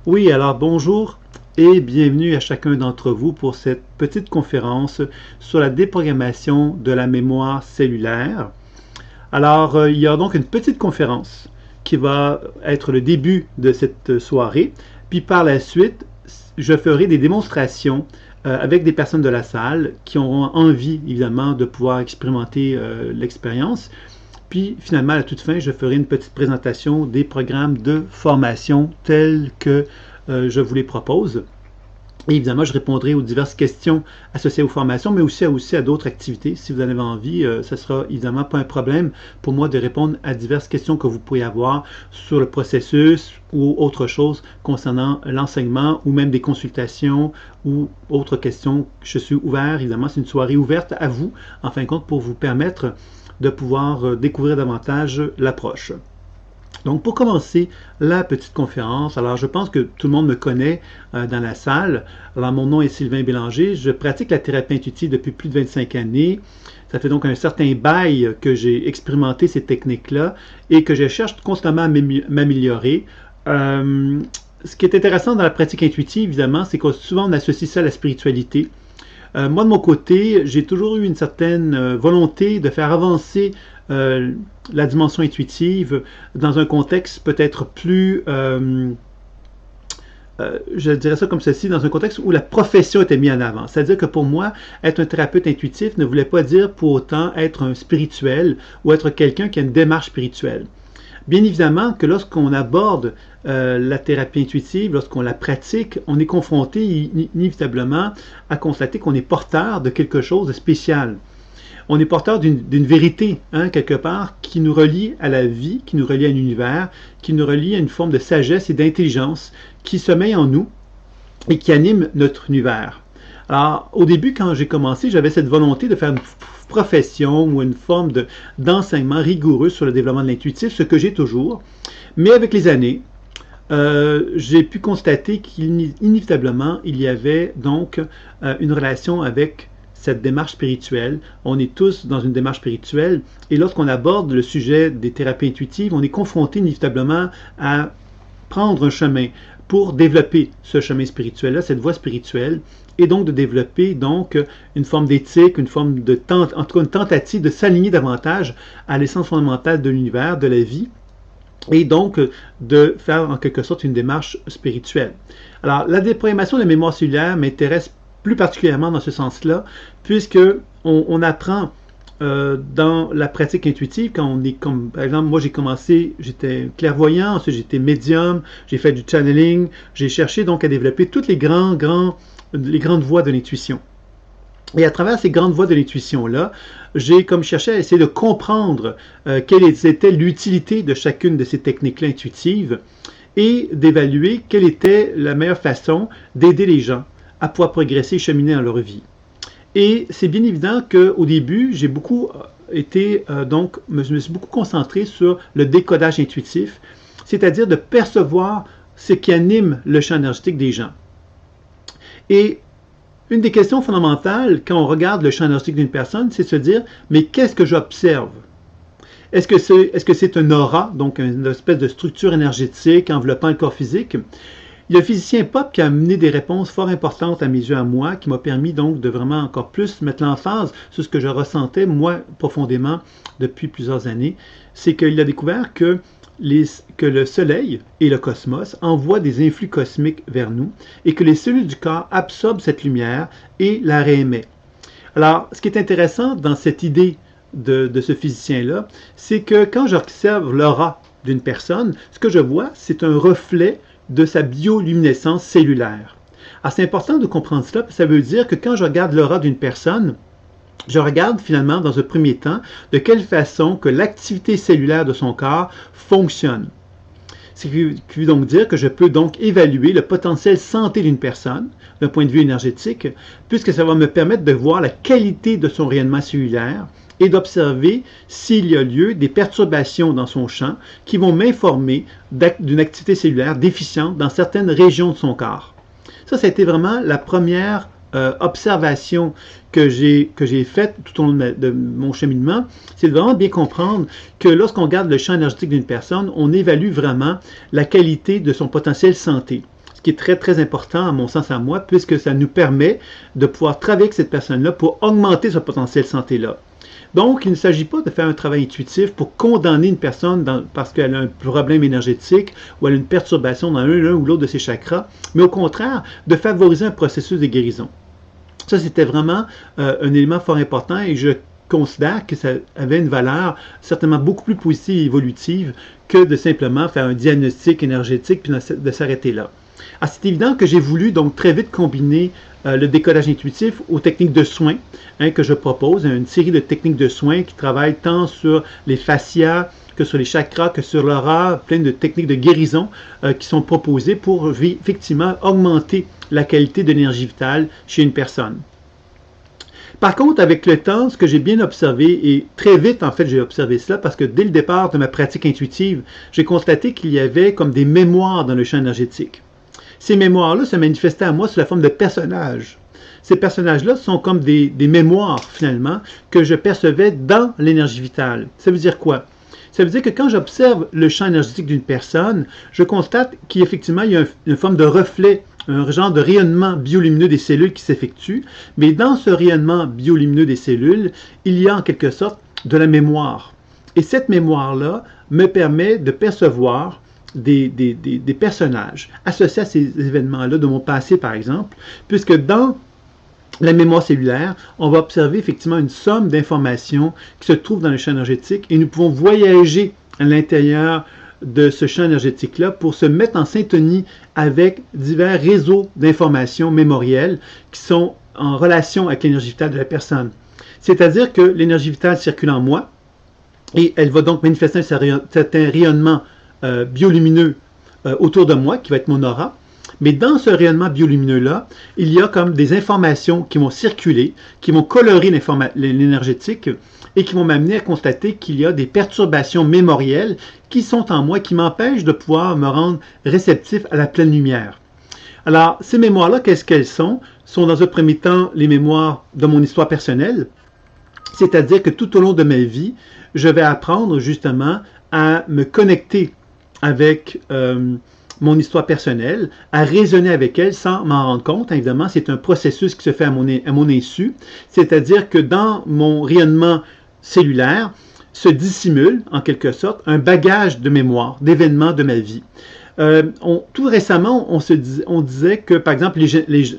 Oui, alors bonjour et bienvenue à chacun d'entre vous pour cette petite conférence sur la déprogrammation de la mémoire cellulaire. Alors, il y a donc une petite conférence qui va être le début de cette soirée, puis par la suite, je ferai des démonstrations avec des personnes de la salle qui auront envie, évidemment, de pouvoir expérimenter l'expérience. Puis finalement, à la toute fin, je ferai une petite présentation des programmes de formation tels que je vous les propose. Et évidemment, je répondrai aux diverses questions associées aux formations, mais aussi à d'autres activités. Si vous en avez envie, ce sera évidemment pas un problème pour moi de répondre à diverses questions que vous pourriez avoir sur le processus ou autre chose concernant l'enseignement ou même des consultations ou autres questions. Je suis ouvert, évidemment, c'est une soirée ouverte à vous, en fin de compte, pour vous permettre de pouvoir découvrir davantage l'approche. Donc, pour commencer la petite conférence, alors je pense que tout le monde me connaît dans la salle. Alors, mon nom est Sylvain Bélanger. Je pratique la thérapie intuitive depuis plus de 25 années. Ça fait donc un certain bail que j'ai expérimenté ces techniques-là et que je cherche constamment à m'améliorer. Ce qui est intéressant dans la pratique intuitive, évidemment, c'est que souvent on associe ça à la spiritualité. Moi, de mon côté, j'ai toujours eu une certaine volonté de faire avancer la dimension intuitive dans un contexte peut-être plus, je dirais ça comme ceci, dans un contexte où la profession était mise en avant. C'est-à-dire que pour moi, être un thérapeute intuitif ne voulait pas dire pour autant être un spirituel ou être quelqu'un qui a une démarche spirituelle. Bien évidemment que lorsqu'on aborde la thérapie intuitive, lorsqu'on la pratique, on est confronté inévitablement à constater qu'on est porteur de quelque chose de spécial. On est porteur d'une vérité, quelque part, qui nous relie à la vie, qui nous relie à l'univers, qui nous relie à une forme de sagesse et d'intelligence qui sommeille en nous et qui anime notre univers. Alors, au début, quand j'ai commencé, j'avais cette volonté de faire une profession ou une forme d'enseignement rigoureux sur le développement de l'intuitif, ce que j'ai toujours. Mais avec les années, j'ai pu constater qu'inévitablement, il y avait donc une relation avec cette démarche spirituelle. On est tous dans une démarche spirituelle et lorsqu'on aborde le sujet des thérapies intuitives, on est confronté inévitablement à prendre un chemin pour développer ce chemin spirituel-là, cette voie spirituelle, et donc de développer donc une forme d'éthique, une forme de en tout cas une tentative de s'aligner davantage à l'essence fondamentale de l'univers, de la vie, et donc de faire en quelque sorte une démarche spirituelle. Alors, la déprogrammation de la mémoire cellulaire m'intéresse plus particulièrement dans ce sens-là, puisque on apprend dans la pratique intuitive, quand on est comme, par exemple, moi j'ai commencé, j'étais clairvoyant, ensuite j'étais médium, j'ai fait du channeling, j'ai cherché donc à développer toutes les grandes voies de l'intuition. Et à travers ces grandes voies de l'intuition-là, j'ai comme cherché à essayer de comprendre quelle était l'utilité de chacune de ces techniques-là intuitives et d'évaluer quelle était la meilleure façon d'aider les gens à pouvoir progresser et cheminer dans leur vie. Et c'est bien évident qu'au début, j'ai beaucoup donc, je me suis beaucoup concentré sur le décodage intuitif, c'est-à-dire de percevoir ce qui anime le champ énergétique des gens. Et une des questions fondamentales quand on regarde le champ énergétique d'une personne, c'est de se dire, mais qu'est-ce que j'observe? Est-ce que c'est un aura, donc une espèce de structure énergétique enveloppant le corps physique? Il y a le physicien Pop qui a amené des réponses fort importantes à mes yeux, à moi, qui m'a permis donc de vraiment encore plus mettre l'emphase sur ce que je ressentais, moi, profondément, depuis plusieurs années. C'est qu'il a découvert que le Soleil et le cosmos envoient des influx cosmiques vers nous et que les cellules du corps absorbent cette lumière et la réémettent. Alors, ce qui est intéressant dans cette idée de ce physicien-là, c'est que quand j'observe l'aura d'une personne, ce que je vois, c'est un reflet de sa bioluminescence cellulaire. Alors, c'est important de comprendre cela, parce que ça veut dire que quand je regarde l'aura d'une personne, je regarde finalement, dans un premier temps, de quelle façon que l'activité cellulaire de son corps fonctionne. Ce qui veut donc dire que je peux donc évaluer le potentiel santé d'une personne d'un point de vue énergétique, puisque ça va me permettre de voir la qualité de son rayonnement cellulaire et d'observer s'il y a lieu des perturbations dans son champ qui vont m'informer d'une activité cellulaire déficiente dans certaines régions de son corps. Ça a été vraiment la première observation que j'ai faite tout au long de mon cheminement, c'est de vraiment bien comprendre que lorsqu'on regarde le champ énergétique d'une personne, on évalue vraiment la qualité de son potentiel santé. Ce qui est très, très important à mon sens à moi, puisque ça nous permet de pouvoir travailler avec cette personne-là pour augmenter ce potentiel santé-là. Donc, il ne s'agit pas de faire un travail intuitif pour condamner une personne parce qu'elle a un problème énergétique ou elle a une perturbation dans l'un ou l'autre de ses chakras, mais au contraire, de favoriser un processus de guérison. Ça, c'était vraiment un élément fort important et je considère que ça avait une valeur certainement beaucoup plus positive et évolutive que de simplement faire un diagnostic énergétique puis de s'arrêter là. Alors, c'est évident que j'ai voulu donc très vite combiner le décodage intuitif aux techniques de soins que je propose, une série de techniques de soins qui travaillent tant sur les fascias que sur les chakras, que sur l'aura, plein de techniques de guérison qui sont proposées pour effectivement augmenter la qualité de l'énergie vitale chez une personne. Par contre, avec le temps, ce que j'ai bien observé, et très vite en fait j'ai observé cela, parce que dès le départ de ma pratique intuitive, j'ai constaté qu'il y avait comme des mémoires dans le champ énergétique. Ces mémoires-là se manifestaient à moi sous la forme de personnages. Ces personnages-là sont comme des mémoires, finalement, que je percevais dans l'énergie vitale. Ça veut dire quoi? Ça veut dire que quand j'observe le champ énergétique d'une personne, je constate qu'effectivement, il y a une forme de reflet, un genre de rayonnement biolumineux des cellules qui s'effectue, mais dans ce rayonnement biolumineux des cellules, il y a en quelque sorte de la mémoire. Et cette mémoire-là me permet de percevoir des personnages associés à ces événements-là de mon passé, par exemple, puisque dans la mémoire cellulaire, on va observer effectivement une somme d'informations qui se trouvent dans le champ énergétique et nous pouvons voyager à l'intérieur de ce champ énergétique-là pour se mettre en syntonie avec divers réseaux d'informations mémorielles qui sont en relation avec l'énergie vitale de la personne. C'est-à-dire que l'énergie vitale circule en moi et elle va donc manifester un certain rayonnement biolumineux autour de moi, qui va être mon aura. Mais dans ce rayonnement biolumineux-là, il y a comme des informations qui vont circuler, qui vont colorer l'énergétique et qui vont m'amener à constater qu'il y a des perturbations mémorielles qui sont en moi, qui m'empêchent de pouvoir me rendre réceptif à la pleine lumière. Alors, ces mémoires-là, qu'est-ce qu'elles sont? Sont dans un premier temps les mémoires de mon histoire personnelle, c'est-à-dire que tout au long de ma vie, je vais apprendre justement à me connecter avec mon histoire personnelle, à raisonner avec elle sans m'en rendre compte. Évidemment, c'est un processus qui se fait à mon insu, c'est-à-dire que dans mon rayonnement cellulaire se dissimule, en quelque sorte, un bagage de mémoire, d'événements de ma vie. Tout récemment, on disait que, par exemple,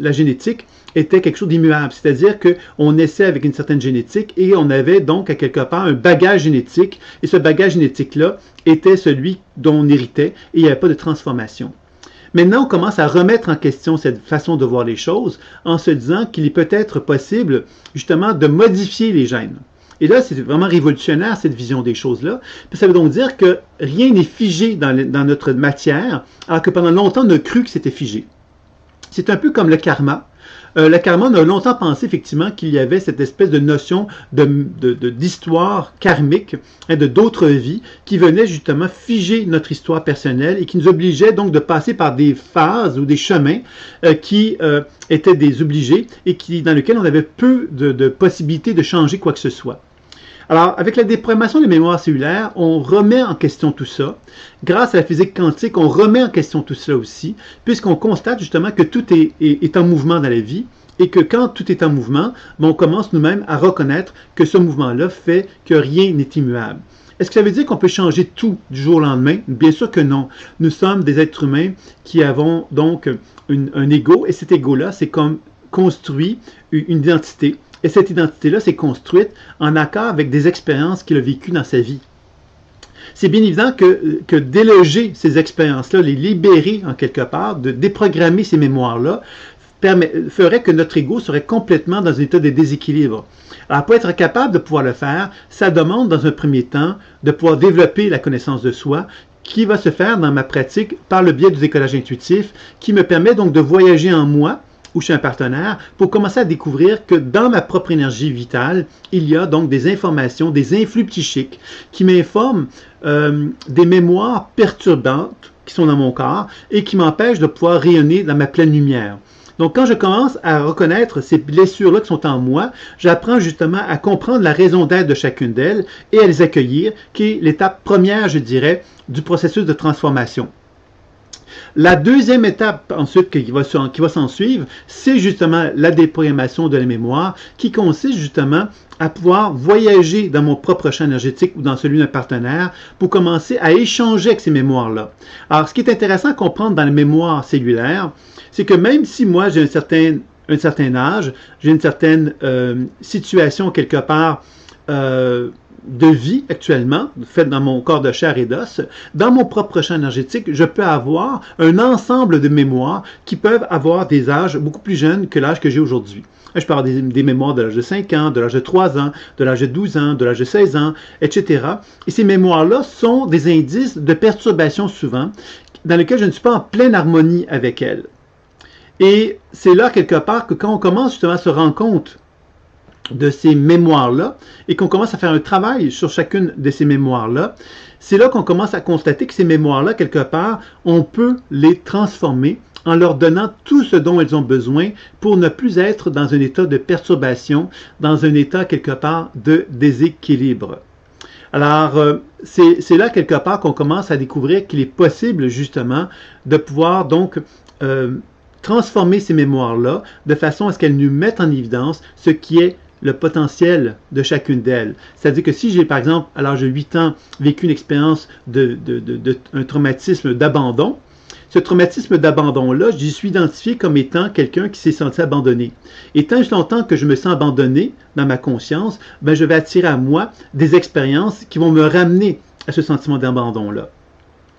la génétique était quelque chose d'immuable, c'est-à-dire qu'on naissait avec une certaine génétique et on avait donc à quelque part un bagage génétique et ce bagage génétique-là était celui dont on héritait et il n'y avait pas de transformation. Maintenant, on commence à remettre en question cette façon de voir les choses en se disant qu'il est peut-être possible justement de modifier les gènes. Et là, c'est vraiment révolutionnaire, cette vision des choses-là. Ça veut donc dire que rien n'est figé dans notre matière, alors que pendant longtemps, on a cru que c'était figé. C'est un peu comme le karma. Le karma, on a longtemps pensé effectivement qu'il y avait cette espèce de notion d'histoire karmique, de d'autres vies, qui venait justement figer notre histoire personnelle et qui nous obligeait donc de passer par des phases ou des chemins qui étaient des obligés et dans lesquels on avait peu de possibilités de changer quoi que ce soit. Alors, avec la déprogrammation des mémoires cellulaires, on remet en question tout ça. Grâce à la physique quantique, on remet en question tout cela aussi, puisqu'on constate justement que tout est en mouvement dans la vie, et que quand tout est en mouvement, on commence nous-mêmes à reconnaître que ce mouvement-là fait que rien n'est immuable. Est-ce que ça veut dire qu'on peut changer tout du jour au lendemain? Bien sûr que non. Nous sommes des êtres humains qui avons donc un ego, et cet ego-là, c'est comme construit une identité. Et cette identité-là s'est construite en accord avec des expériences qu'il a vécues dans sa vie. C'est bien évident que déloger ces expériences-là, les libérer en quelque part, de déprogrammer ces mémoires-là, ferait que notre ego serait complètement dans un état de déséquilibre. Alors, pour être capable de pouvoir le faire, ça demande dans un premier temps de pouvoir développer la connaissance de soi, qui va se faire dans ma pratique par le biais du décollage intuitif, qui me permet donc de voyager en moi, ou chez un partenaire, pour commencer à découvrir que dans ma propre énergie vitale, il y a donc des informations, des influx psychiques qui m'informent des mémoires perturbantes qui sont dans mon corps et qui m'empêchent de pouvoir rayonner dans ma pleine lumière. Donc, quand je commence à reconnaître ces blessures-là qui sont en moi, j'apprends justement à comprendre la raison d'être de chacune d'elles et à les accueillir, qui est l'étape première, je dirais, du processus de transformation. La deuxième étape ensuite qui va s'en suivre, c'est justement la déprogrammation de la mémoire qui consiste justement à pouvoir voyager dans mon propre champ énergétique ou dans celui d'un partenaire pour commencer à échanger avec ces mémoires-là. Alors, ce qui est intéressant à comprendre dans la mémoire cellulaire, c'est que même si moi j'ai un certain âge, j'ai une certaine situation quelque part de vie actuellement, faite dans mon corps de chair et d'os, dans mon propre champ énergétique, je peux avoir un ensemble de mémoires qui peuvent avoir des âges beaucoup plus jeunes que l'âge que j'ai aujourd'hui. Je peux avoir des mémoires de l'âge de 5 ans, de l'âge de 3 ans, de l'âge de 12 ans, de l'âge de 16 ans, etc. Et ces mémoires-là sont des indices de perturbation souvent, dans lesquels je ne suis pas en pleine harmonie avec elles. Et c'est là, quelque part, que quand on commence justement à se rendre compte de ces mémoires-là et qu'on commence à faire un travail sur chacune de ces mémoires-là, c'est là qu'on commence à constater que ces mémoires-là, quelque part, on peut les transformer en leur donnant tout ce dont elles ont besoin pour ne plus être dans un état de perturbation, dans un état, quelque part, de déséquilibre. Alors, c'est là, quelque part, qu'on commence à découvrir qu'il est possible, justement, de pouvoir, donc, transformer ces mémoires-là de façon à ce qu'elles nous mettent en évidence ce qui est le potentiel de chacune d'elles. C'est-à-dire que si j'ai, par exemple, à l'âge de 8 ans, vécu une expérience un traumatisme d'abandon, ce traumatisme d'abandon-là, j'y suis identifié comme étant quelqu'un qui s'est senti abandonné. Et tant longtemps que je me sens abandonné dans ma conscience, ben je vais attirer à moi des expériences qui vont me ramener à ce sentiment d'abandon-là.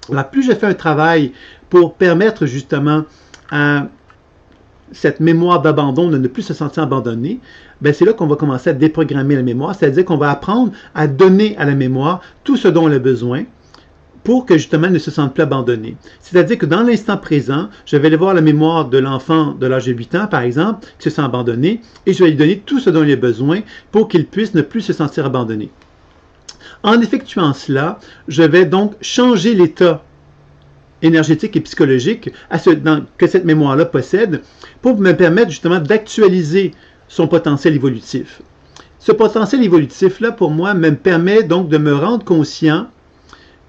Alors, plus je fais un travail pour permettre justement à cette mémoire d'abandon de ne plus se sentir abandonné, ben c'est là qu'on va commencer à déprogrammer la mémoire, c'est-à-dire qu'on va apprendre à donner à la mémoire tout ce dont elle a besoin pour que justement elle ne se sente plus abandonnée. C'est-à-dire que dans l'instant présent, je vais aller voir la mémoire de l'enfant de l'âge de 8 ans, par exemple, qui se sent abandonné, et je vais lui donner tout ce dont il a besoin pour qu'il puisse ne plus se sentir abandonné. En effectuant cela, je vais donc changer l'état énergétique et psychologique que cette mémoire-là possède pour me permettre justement d'actualiser son potentiel évolutif. Ce potentiel évolutif-là, pour moi, me permet donc de me rendre conscient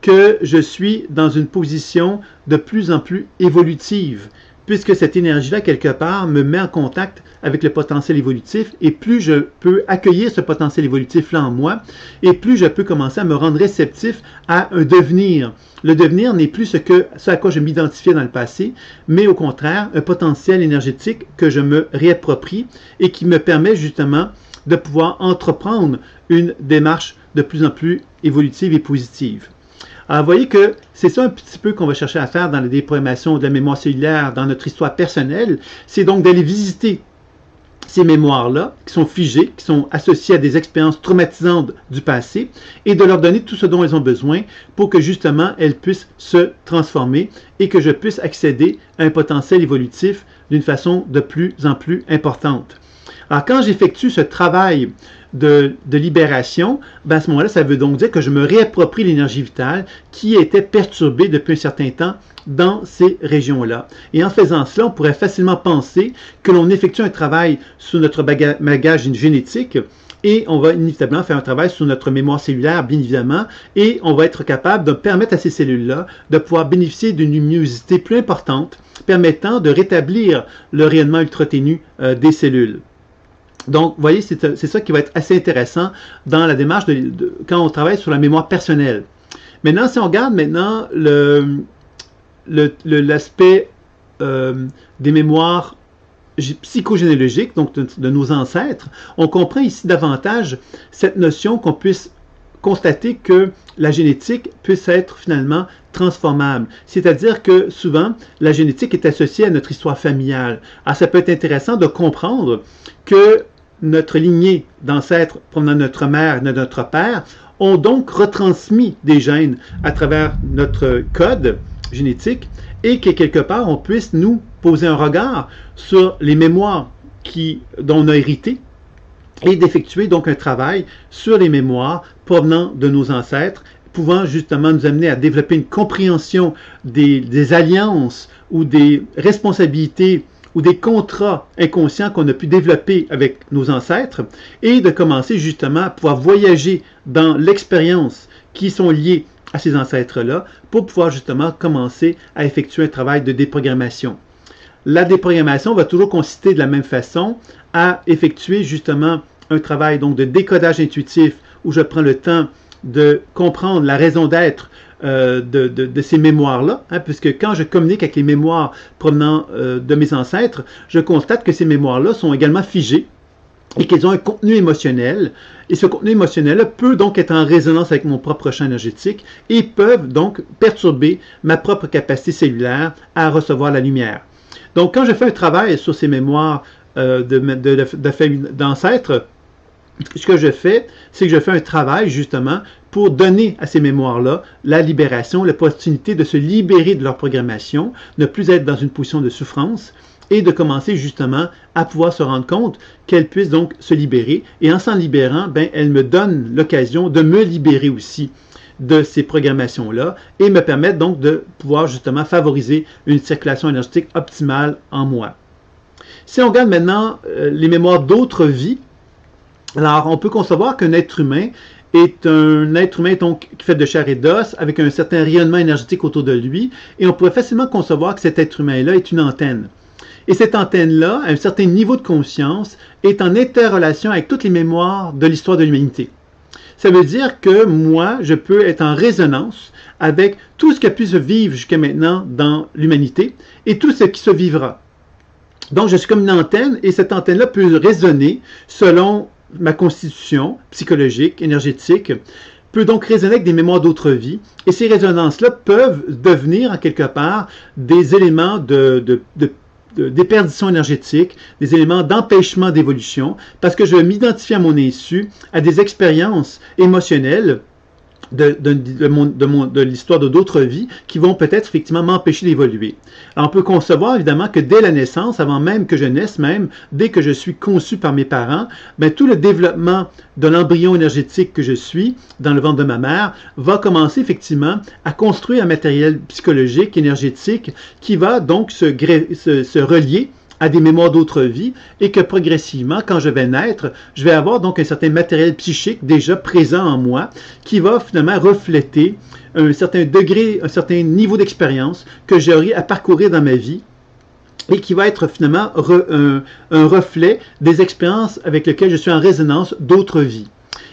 que je suis dans une position de plus en plus évolutive, puisque cette énergie-là, quelque part, me met en contact avec le potentiel évolutif, et plus je peux accueillir ce potentiel évolutif-là en moi, et plus je peux commencer à me rendre réceptif à un devenir. Le devenir n'est plus ce à quoi je m'identifiais dans le passé, mais au contraire, un potentiel énergétique que je me réapproprie et qui me permet justement de pouvoir entreprendre une démarche de plus en plus évolutive et positive. Alors, vous voyez que c'est ça un petit peu qu'on va chercher à faire dans la déprogrammation de la mémoire cellulaire dans notre histoire personnelle, c'est donc d'aller visiter ces mémoires-là, qui sont figées, qui sont associées à des expériences traumatisantes du passé, et de leur donner tout ce dont elles ont besoin pour que justement elles puissent se transformer et que je puisse accéder à un potentiel évolutif d'une façon de plus en plus importante. Alors, quand j'effectue ce travail de libération, ben à ce moment-là, ça veut donc dire que je me réapproprie l'énergie vitale qui était perturbée depuis un certain temps dans ces régions-là. Et en faisant cela, on pourrait facilement penser que l'on effectue un travail sur notre bagage génétique et on va inévitablement faire un travail sur notre mémoire cellulaire, bien évidemment, et on va être capable de permettre à ces cellules-là de pouvoir bénéficier d'une luminosité plus importante, permettant de rétablir le rayonnement ultra-ténu des cellules. Donc, vous voyez, c'est ça qui va être assez intéressant dans la démarche quand on travaille sur la mémoire personnelle. Maintenant, si on regarde maintenant l'aspect des mémoires psychogénéalogiques, donc de nos ancêtres, on comprend ici davantage cette notion qu'on puisse constater que la génétique puisse être finalement transformable. C'est-à-dire que souvent, la génétique est associée à notre histoire familiale. Alors, ça peut être intéressant de comprendre que notre lignée d'ancêtres provenant de notre mère et de notre père ont donc retransmis des gènes à travers notre code génétique et que quelque part on puisse nous poser un regard sur les mémoires dont on a hérité et d'effectuer donc un travail sur les mémoires provenant de nos ancêtres, pouvant justement nous amener à développer une compréhension des alliances ou des responsabilités ou des contrats inconscients qu'on a pu développer avec nos ancêtres et de commencer justement à pouvoir voyager dans l'expérience qui sont liées à ces ancêtres-là pour pouvoir justement commencer à effectuer un travail de déprogrammation. La déprogrammation va toujours consister de la même façon à effectuer justement un travail donc de décodage intuitif où je prends le temps de comprendre la raison d'être de ces mémoires-là, hein, puisque quand je communique avec les mémoires provenant de mes ancêtres, je constate que ces mémoires-là sont également figées et qu'ils ont un contenu émotionnel. Et ce contenu émotionnel peut donc être en résonance avec mon propre champ énergétique et peuvent donc perturber ma propre capacité cellulaire à recevoir la lumière. Donc, quand je fais un travail sur ces mémoires d'ancêtres, ce que je fais, c'est que je fais un travail justement pour donner à ces mémoires-là la libération, l'opportunité de se libérer de leur programmation, ne plus être dans une position de souffrance et de commencer justement à pouvoir se rendre compte qu'elles puissent donc se libérer. Et en s'en libérant, ben, elles me donnent l'occasion de me libérer aussi de ces programmations-là et me permettent donc de pouvoir justement favoriser une circulation énergétique optimale en moi. Si on regarde maintenant les mémoires d'autres vies, alors on peut concevoir qu'un être humain est un être humain donc fait de chair et d'os avec un certain rayonnement énergétique autour de lui et on pourrait facilement concevoir que cet être humain-là est une antenne. Et cette antenne-là, à un certain niveau de conscience, est en interrelation avec toutes les mémoires de l'histoire de l'humanité. Ça veut dire que moi, je peux être en résonance avec tout ce qui a pu se vivre jusqu'à maintenant dans l'humanité et tout ce qui se vivra. Donc, je suis comme une antenne et cette antenne-là peut résonner selon ma constitution psychologique, énergétique, peut donc résonner avec des mémoires d'autres vies et ces résonances-là peuvent devenir en quelque part des éléments de déperdition énergétique, des éléments d'empêchement d'évolution, parce que je m'identifie à mon insu à des expériences émotionnelles de l'histoire de d'autres vies qui vont peut-être effectivement m'empêcher d'évoluer. On peut concevoir évidemment que dès la naissance, avant même que je naisse, même dès que je suis conçu par mes parents, ben, tout le développement de l'embryon énergétique que je suis dans le ventre de ma mère va commencer effectivement à construire un matériel psychologique, énergétique qui va donc se relier à des mémoires d'autres vies et que progressivement, quand je vais naître, je vais avoir donc un certain matériel psychique déjà présent en moi qui va finalement refléter un certain degré, un certain niveau d'expérience que j'aurai à parcourir dans ma vie et qui va être finalement un reflet des expériences avec lesquelles je suis en résonance d'autres vies.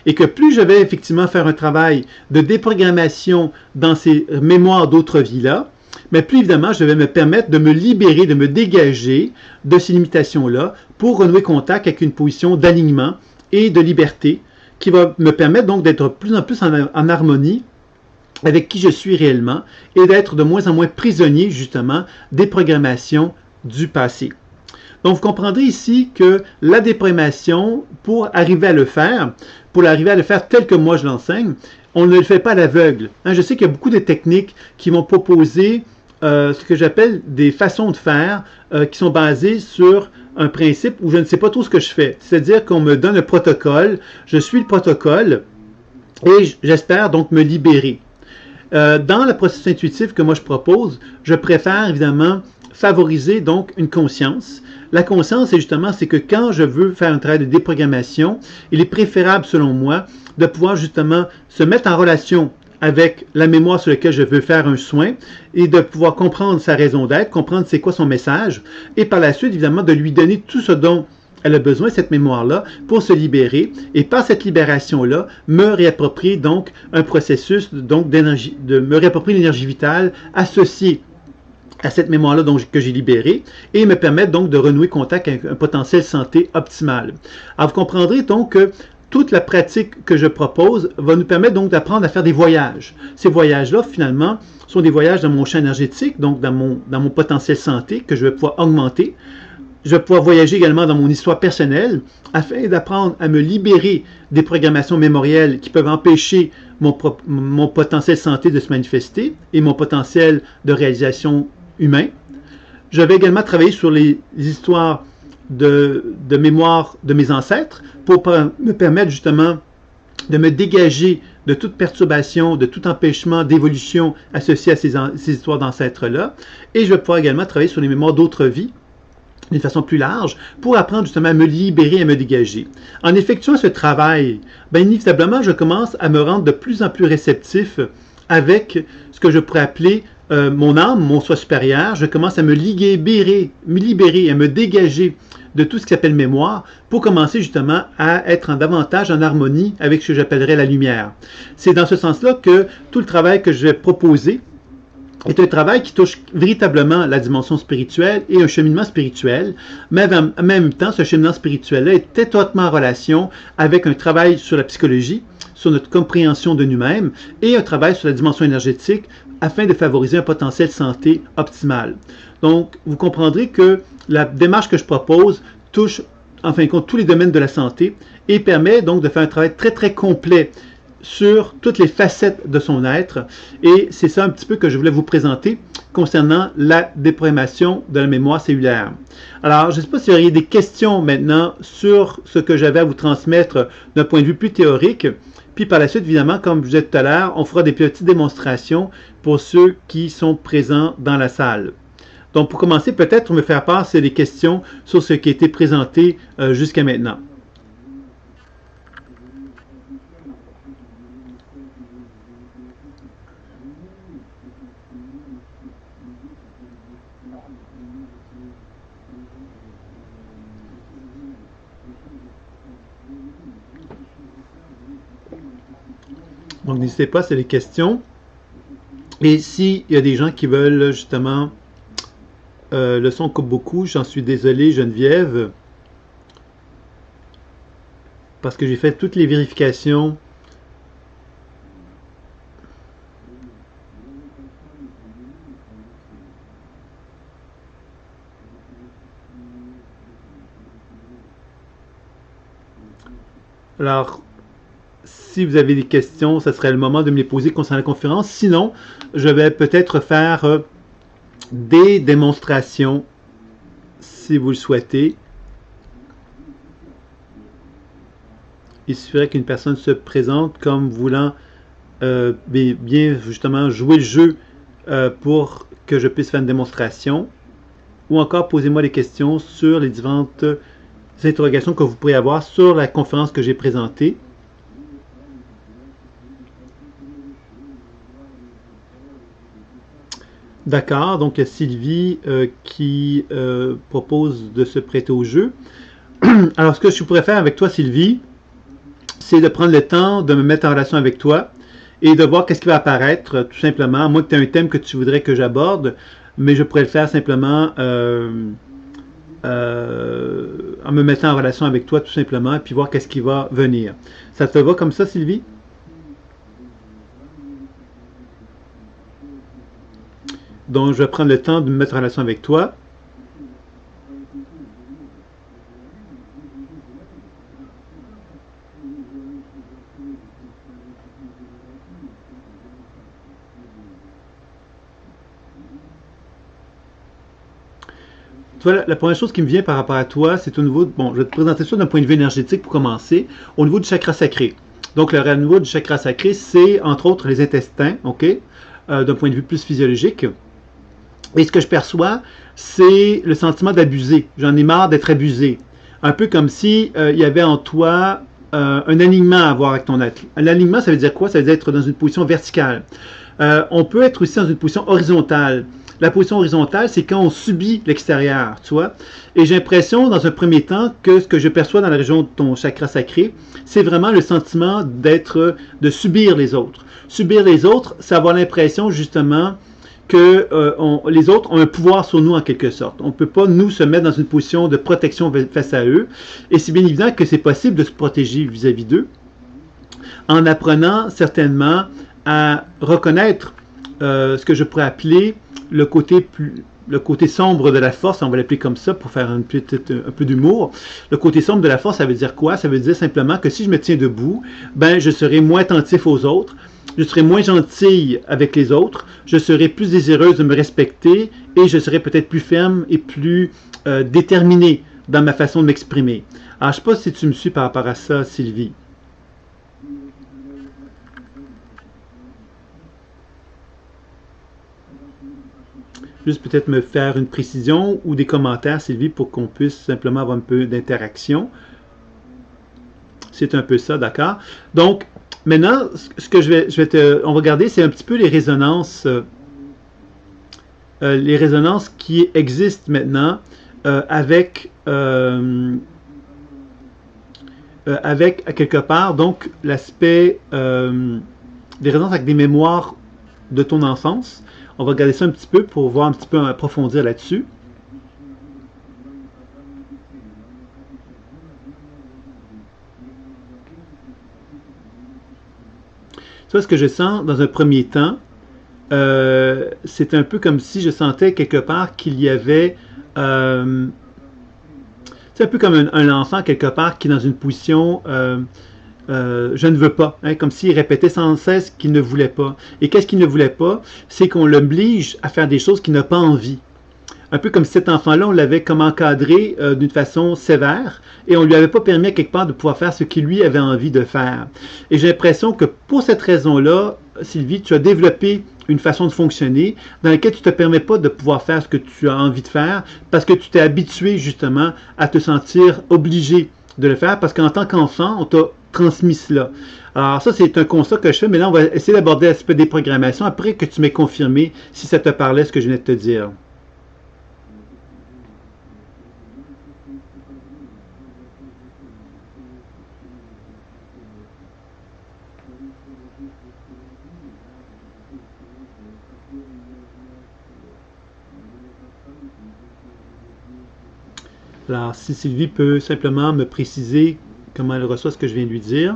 Et que plus je vais effectivement faire un travail de déprogrammation dans ces mémoires d'autres vies-là, mais plus évidemment, je vais me permettre de me libérer, de me dégager de ces limitations-là pour renouer contact avec une position d'alignement et de liberté qui va me permettre donc d'être de plus en plus en harmonie avec qui je suis réellement et d'être de moins en moins prisonnier justement des programmations du passé. Donc, vous comprendrez ici que la déprogrammation, pour arriver à le faire tel que moi je l'enseigne, on ne le fait pas à l'aveugle. Je sais qu'il y a beaucoup de techniques qui vont proposer ce que j'appelle des façons de faire qui sont basées sur un principe où je ne sais pas trop ce que je fais. C'est-à-dire qu'on me donne un protocole, je suis le protocole et j'espère donc me libérer. Dans le processus intuitif que moi je propose, je préfère évidemment favoriser donc une conscience. La conscience, c'est que quand je veux faire un travail de déprogrammation, il est préférable selon moi de pouvoir justement se mettre en relation avec la mémoire sur laquelle je veux faire un soin et de pouvoir comprendre sa raison d'être, comprendre c'est quoi son message et par la suite évidemment de lui donner tout ce dont elle a besoin, cette mémoire-là, pour se libérer et par cette libération-là, me réapproprier donc un processus donc d'énergie, de me réapproprier l'énergie vitale associée à cette mémoire-là que j'ai libérée et me permettre donc de renouer contact avec un potentiel santé optimal. Alors vous comprendrez donc que toute la pratique que je propose va nous permettre donc d'apprendre à faire des voyages. Ces voyages-là, finalement, sont des voyages dans mon champ énergétique, donc dans mon potentiel santé que je vais pouvoir augmenter. Je vais pouvoir voyager également dans mon histoire personnelle afin d'apprendre à me libérer des programmations mémorielles qui peuvent empêcher mon potentiel santé de se manifester et mon potentiel de réalisation humain. Je vais également travailler sur les histoires de mémoire de mes ancêtres pour me permettre justement de me dégager de toute perturbation, de tout empêchement d'évolution associé à ces histoires d'ancêtres-là. Et je vais pouvoir également travailler sur les mémoires d'autres vies d'une façon plus large pour apprendre justement à me libérer et à me dégager. En effectuant ce travail, bien inévitablement, je commence à me rendre de plus en plus réceptif avec ce que je pourrais appeler mon âme, mon soi supérieur. Je commence à me libérer, à me dégager de tout ce qui s'appelle mémoire pour commencer justement à être davantage en harmonie avec ce que j'appellerais la lumière. C'est dans ce sens-là que tout le travail que je vais proposer est un travail qui touche véritablement la dimension spirituelle et un cheminement spirituel, mais en même temps, ce cheminement spirituel-là est étroitement en relation avec un travail sur la psychologie, sur notre compréhension de nous-mêmes et un travail sur la dimension énergétique afin de favoriser un potentiel santé optimal. Donc, vous comprendrez que la démarche que je propose touche, en fin de compte, tous les domaines de la santé et permet donc de faire un travail très, très complet sur toutes les facettes de son être. Et c'est ça un petit peu que je voulais vous présenter concernant la déprogrammation de la mémoire cellulaire. Alors, je ne sais pas s'il y aurait des questions maintenant sur ce que j'avais à vous transmettre d'un point de vue plus théorique. Puis par la suite, évidemment, comme je vous disais tout à l'heure, on fera des petites démonstrations pour ceux qui sont présents dans la salle. Donc, pour commencer, peut-être me faire part, c'est des questions sur ce qui a été présenté jusqu'à maintenant. Donc, n'hésitez pas, c'est les questions. Et s'il y a des gens qui veulent justement, le son coupe beaucoup, j'en suis désolé, Geneviève, parce que j'ai fait toutes les vérifications. Alors, si vous avez des questions, ce serait le moment de me les poser concernant la conférence. Sinon, je vais peut-être faire des démonstrations, si vous le souhaitez. Il suffirait qu'une personne se présente comme voulant bien justement jouer le jeu pour que je puisse faire une démonstration. Ou encore, posez-moi des questions sur les différentes interrogations que vous pourriez avoir sur la conférence que j'ai présentée. D'accord, donc il y a Sylvie qui propose de se prêter au jeu. Alors, ce que je pourrais faire avec toi, Sylvie, c'est de prendre le temps de me mettre en relation avec toi et de voir qu'est-ce qui va apparaître, tout simplement. À moins que tu aies un thème que tu voudrais que j'aborde, mais je pourrais le faire simplement en me mettant en relation avec toi, tout simplement, et puis voir qu'est-ce qui va venir. Ça te va comme ça, Sylvie? Donc, je vais prendre le temps de me mettre en relation avec toi. Tu vois, la première chose qui me vient par rapport à toi, c'est au niveau, bon, je vais te présenter ça d'un point de vue énergétique pour commencer, au niveau du chakra sacré. Donc, le niveau du chakra sacré, c'est entre autres les intestins, ok, d'un point de vue plus physiologique. Et ce que je perçois, c'est le sentiment d'abuser. J'en ai marre d'être abusé. Un peu comme si il y avait en toi un alignement à avoir avec ton être. L'alignement, ça veut dire quoi? Ça veut dire être dans une position verticale. On peut être aussi dans une position horizontale. La position horizontale, c'est quand on subit l'extérieur, tu vois. Et j'ai l'impression, dans un premier temps, que ce que je perçois dans la région de ton chakra sacré, c'est vraiment le sentiment de subir les autres. Subir les autres, c'est avoir l'impression, justement, que les autres ont un pouvoir sur nous en quelque sorte. On ne peut pas, nous, se mettre dans une position de protection face à eux. Et c'est bien évident que c'est possible de se protéger vis-à-vis d'eux en apprenant certainement à reconnaître ce que je pourrais appeler le côté sombre de la force, on va l'appeler comme ça pour faire un peu d'humour. Le côté sombre de la force, ça veut dire quoi? Ça veut dire simplement que si je me tiens debout, ben je serai moins attentif aux autres, je serai moins gentille avec les autres, je serai plus désireuse de me respecter et je serai peut-être plus ferme et plus déterminée dans ma façon de m'exprimer. Alors, je ne sais pas si tu me suis par rapport à ça, Sylvie. Juste peut-être me faire une précision ou des commentaires, Sylvie, pour qu'on puisse simplement avoir un peu d'interaction. C'est un peu ça, d'accord? Donc, Maintenant, ce que on va regarder, c'est un petit peu les résonances qui existent maintenant avec à quelque part donc l'aspect des résonances avec des mémoires de ton enfance. On va regarder ça un petit peu pour voir un petit peu approfondir là-dessus. Ça, ce que je sens dans un premier temps, c'est un peu comme si je sentais quelque part qu'il y avait... c'est un peu comme un enfant quelque part qui est dans une position je ne veux pas, hein, comme s'il répétait sans cesse qu'il ne voulait pas. Et qu'est-ce qu'il ne voulait pas? C'est qu'on l'oblige à faire des choses qu'il n'a pas envie. Un peu comme si cet enfant-là, on l'avait comme encadré d'une façon sévère et on ne lui avait pas permis à quelque part de pouvoir faire ce qu'il lui avait envie de faire. Et j'ai l'impression que pour cette raison-là, Sylvie, tu as développé une façon de fonctionner dans laquelle tu ne te permets pas de pouvoir faire ce que tu as envie de faire parce que tu t'es habitué justement à te sentir obligé de le faire parce qu'en tant qu'enfant, on t'a transmis cela. Alors ça, c'est un constat que je fais, mais là, on va essayer d'aborder l'aspect des programmations après que tu m'aies confirmé si ça te parlait ce que je venais de te dire. Alors, si Sylvie peut simplement me préciser comment elle reçoit ce que je viens de lui dire.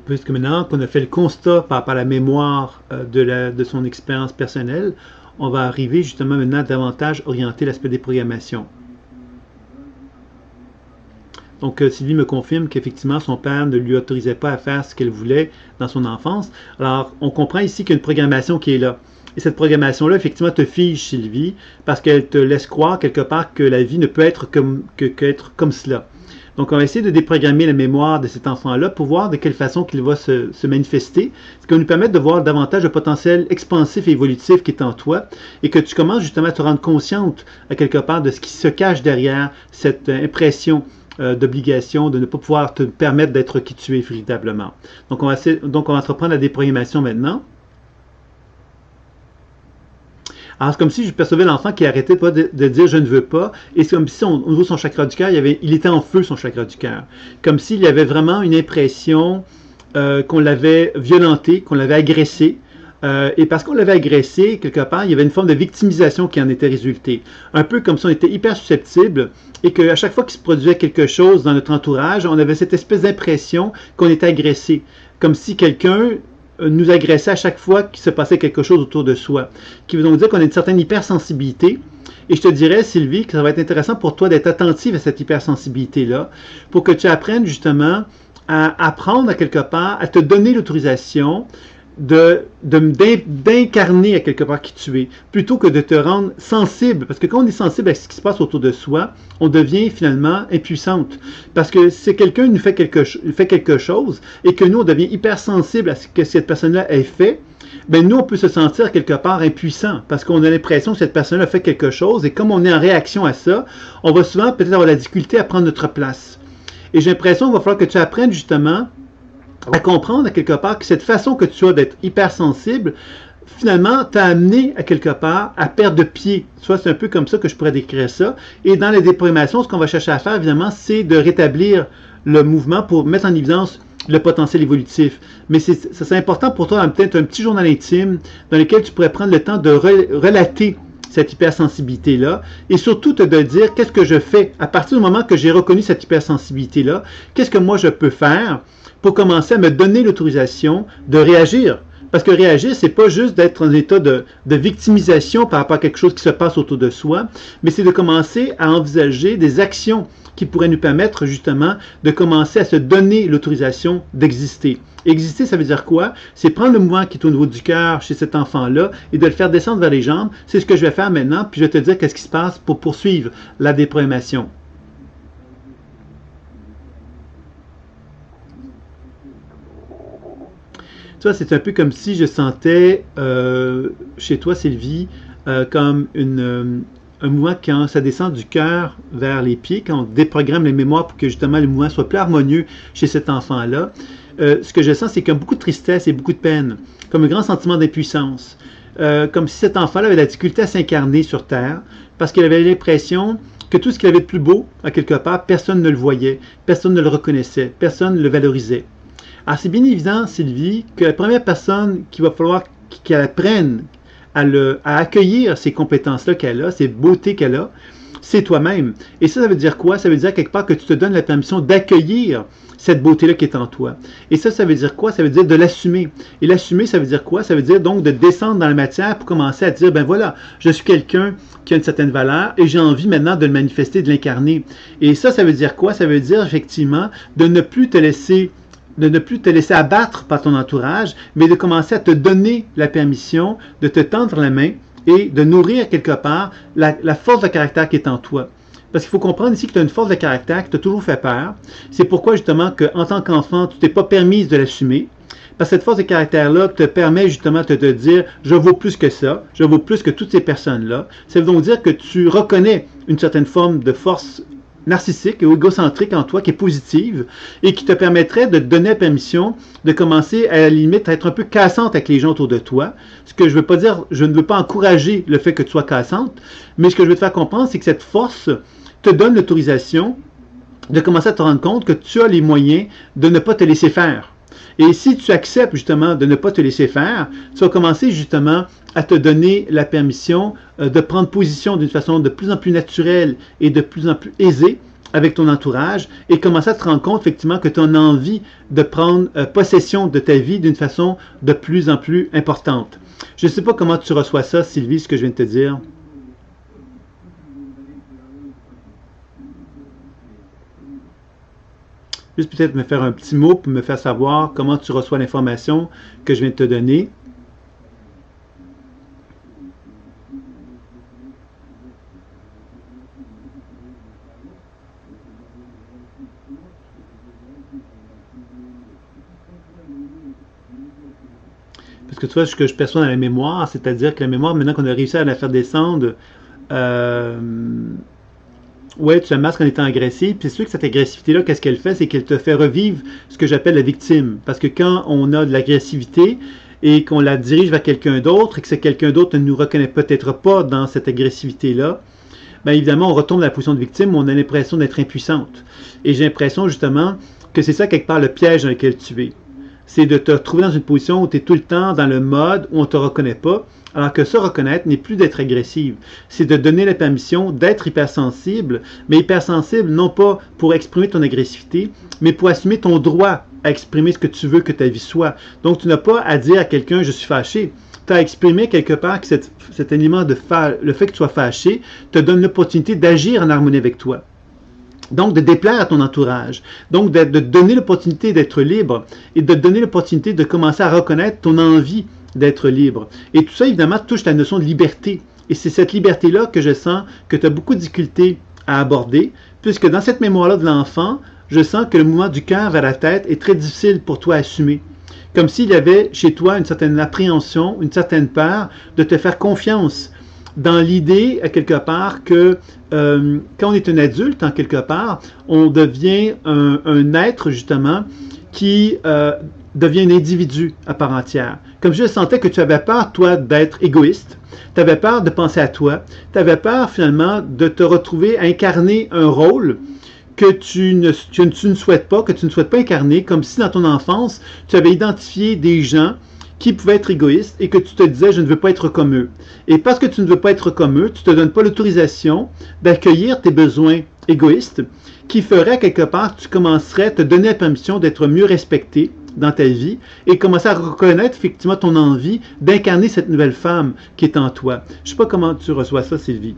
Puisque maintenant qu'on a fait le constat par rapport à la mémoire de son expérience personnelle, on va arriver justement maintenant à davantage orienter l'aspect des programmations. Donc, Sylvie me confirme qu'effectivement, son père ne lui autorisait pas à faire ce qu'elle voulait dans son enfance. Alors, on comprend ici qu'il y a une programmation qui est là. Et cette programmation-là, effectivement, te fige, Sylvie, parce qu'elle te laisse croire quelque part que la vie ne peut être qu'être comme cela. Donc, on va essayer de déprogrammer la mémoire de cet enfant-là pour voir de quelle façon qu'il va se manifester, ce qui va nous permettre de voir davantage le potentiel expansif et évolutif qui est en toi et que tu commences justement à te rendre consciente à quelque part de ce qui se cache derrière cette impression d'obligation de ne pas pouvoir te permettre d'être qui tu es véritablement. Donc, on va entreprendre la déprogrammation maintenant. Alors, c'est comme si je percevais l'enfant qui arrêtait pas de dire je ne veux pas, et c'est comme si au niveau de son chakra du cœur, il était en feu, son chakra du cœur. Comme s'il y avait vraiment une impression qu'on l'avait violenté, qu'on l'avait agressé, et parce qu'on l'avait agressé, quelque part, il y avait une forme de victimisation qui en était résultée. Un peu comme si on était hyper susceptible et qu'à chaque fois qu'il se produisait quelque chose dans notre entourage, on avait cette espèce d'impression qu'on était agressé. Comme si quelqu'un nous agressait à chaque fois qu'il se passait quelque chose autour de soi. Qui veut donc dire qu'on a une certaine hypersensibilité. Et je te dirais, Sylvie, que ça va être intéressant pour toi d'être attentive à cette hypersensibilité-là, pour que tu apprennes justement à apprendre à quelque part, à te donner l'autorisation d'incarner à quelque part qui tu es, plutôt que de te rendre sensible. Parce que quand on est sensible à ce qui se passe autour de soi, on devient finalement impuissante. Parce que si quelqu'un nous fait quelque chose et que nous, on devient hypersensible à ce que cette personne-là ait fait, ben nous, on peut se sentir quelque part impuissant parce qu'on a l'impression que cette personne-là fait quelque chose et comme on est en réaction à ça, on va souvent peut-être avoir la difficulté à prendre notre place. Et j'ai l'impression qu'il va falloir que tu apprennes justement à comprendre à quelque part que cette façon que tu as d'être hypersensible, finalement, t'a amené à quelque part à perdre de pied. Soit c'est un peu comme ça que je pourrais décrire ça. Et dans les déprogrammations, ce qu'on va chercher à faire, évidemment, c'est de rétablir le mouvement pour mettre en évidence le potentiel évolutif. Mais c'est important pour toi, peut-être un petit journal intime dans lequel tu pourrais prendre le temps de relater cette hypersensibilité-là et surtout te dire qu'est-ce que je fais à partir du moment que j'ai reconnu cette hypersensibilité-là, qu'est-ce que moi je peux faire pour commencer à me donner l'autorisation de réagir. Parce que réagir, c'est pas juste d'être dans un état de victimisation par rapport à quelque chose qui se passe autour de soi, mais c'est de commencer à envisager des actions qui pourraient nous permettre justement de commencer à se donner l'autorisation d'exister. Exister, ça veut dire quoi? C'est prendre le mouvement qui est au niveau du cœur chez cet enfant-là et de le faire descendre vers les jambes. C'est ce que je vais faire maintenant, puis je vais te dire qu'est-ce qui se passe pour poursuivre la déprogrammation. Tu vois, c'est un peu comme si je sentais chez toi, Sylvie, comme un mouvement quand ça descend du cœur vers les pieds, quand on déprogramme les mémoires pour que justement le mouvement soit plus harmonieux chez cet enfant-là. Ce que je sens, c'est qu'il y a beaucoup de tristesse et beaucoup de peine, comme un grand sentiment d'impuissance. Comme si cet enfant-là avait la difficulté à s'incarner sur Terre, parce qu'il avait l'impression que tout ce qu'il avait de plus beau, à quelque part, personne ne le voyait, personne ne le reconnaissait, personne ne le valorisait. Alors c'est bien évident, Sylvie, que la première personne qu'il va falloir qu'elle apprenne à accueillir ces compétences-là qu'elle a, ces beautés qu'elle a, c'est toi-même. Et ça veut dire quoi? Ça veut dire quelque part que tu te donnes la permission d'accueillir cette beauté-là qui est en toi. Et ça veut dire quoi? Ça veut dire de l'assumer. Et l'assumer, ça veut dire quoi? Ça veut dire donc de descendre dans la matière pour commencer à dire, ben voilà, je suis quelqu'un qui a une certaine valeur et j'ai envie maintenant de le manifester, de l'incarner. Et ça veut dire quoi? Ça veut dire effectivement de ne plus te laisser abattre par ton entourage, mais de commencer à te donner la permission de te tendre la main et de nourrir quelque part la force de caractère qui est en toi. Parce qu'il faut comprendre ici que tu as une force de caractère qui t'a toujours fait peur. C'est pourquoi justement qu'en tant qu'enfant, tu t'es pas permise de l'assumer. Parce que cette force de caractère-là te permet justement de te dire « je vaux plus que ça, je vaux plus que toutes ces personnes-là ». Ça veut donc dire que tu reconnais une certaine forme de force narcissique ou égocentrique en toi qui est positive et qui te permettrait de te donner la permission de commencer à la limite à être un peu cassante avec les gens autour de toi. Ce que je veux pas dire, je ne veux pas encourager le fait que tu sois cassante, mais ce que je veux te faire comprendre, c'est que cette force te donne l'autorisation de commencer à te rendre compte que tu as les moyens de ne pas te laisser faire. Et si tu acceptes justement de ne pas te laisser faire, tu vas commencer justement à te donner la permission de prendre position d'une façon de plus en plus naturelle et de plus en plus aisée avec ton entourage et commencer à te rendre compte effectivement que tu as envie de prendre possession de ta vie d'une façon de plus en plus importante. Je ne sais pas comment tu reçois ça, Sylvie, ce que je viens de te dire. Juste peut-être me faire un petit mot pour me faire savoir comment tu reçois l'information que je viens de te donner. Parce que tu vois, ce que je perçois dans la mémoire, c'est-à-dire que la mémoire, maintenant qu'on a réussi à la faire descendre, euh, ouais, tu la masques en étant agressif. Puis c'est sûr que cette agressivité-là, qu'est-ce qu'elle fait? C'est qu'elle te fait revivre ce que j'appelle la victime. Parce que quand on a de l'agressivité et qu'on la dirige vers quelqu'un d'autre et que ce quelqu'un d'autre ne nous reconnaît peut-être pas dans cette agressivité-là, bien évidemment, on retombe dans la position de victime où on a l'impression d'être impuissante. Et j'ai l'impression justement que c'est ça quelque part le piège dans lequel tu es. C'est de te retrouver dans une position où tu es tout le temps dans le mode où on ne te reconnaît pas, alors que se reconnaître n'est plus d'être agressive. C'est de donner la permission d'être hypersensible, mais hypersensible non pas pour exprimer ton agressivité, mais pour assumer ton droit à exprimer ce que tu veux que ta vie soit. Donc tu n'as pas à dire à quelqu'un « je suis fâché ». Tu as exprimé quelque part que cet élément le fait que tu sois fâché te donne l'opportunité d'agir en harmonie avec toi. Donc, de déplaire à ton entourage. Donc, de te donner l'opportunité d'être libre et de te donner l'opportunité de commencer à reconnaître ton envie d'être libre. Et tout ça, évidemment, touche la notion de liberté. Et c'est cette liberté-là que je sens que tu as beaucoup de difficultés à aborder, puisque dans cette mémoire-là de l'enfant, je sens que le mouvement du cœur vers la tête est très difficile pour toi à assumer. Comme s'il y avait chez toi une certaine appréhension, une certaine peur de te faire confiance dans l'idée, à quelque part, que quand on est un adulte, en quelque part, on devient un être, justement, qui devient un individu à part entière. Comme je sentais que tu avais peur, toi, d'être égoïste, tu avais peur de penser à toi, tu avais peur, finalement, de te retrouver à incarner un rôle que tu ne souhaites pas, que tu ne souhaites pas incarner, comme si dans ton enfance, tu avais identifié des gens qui pouvaient être égoïstes et que tu te disais « je ne veux pas être comme eux ». Et parce que tu ne veux pas être comme eux, tu ne te donnes pas l'autorisation d'accueillir tes besoins égoïstes qui feraient quelque part que tu commencerais à te donner la permission d'être mieux respecté dans ta vie et commencer à reconnaître effectivement ton envie d'incarner cette nouvelle femme qui est en toi. Je ne sais pas comment tu reçois ça, Sylvie.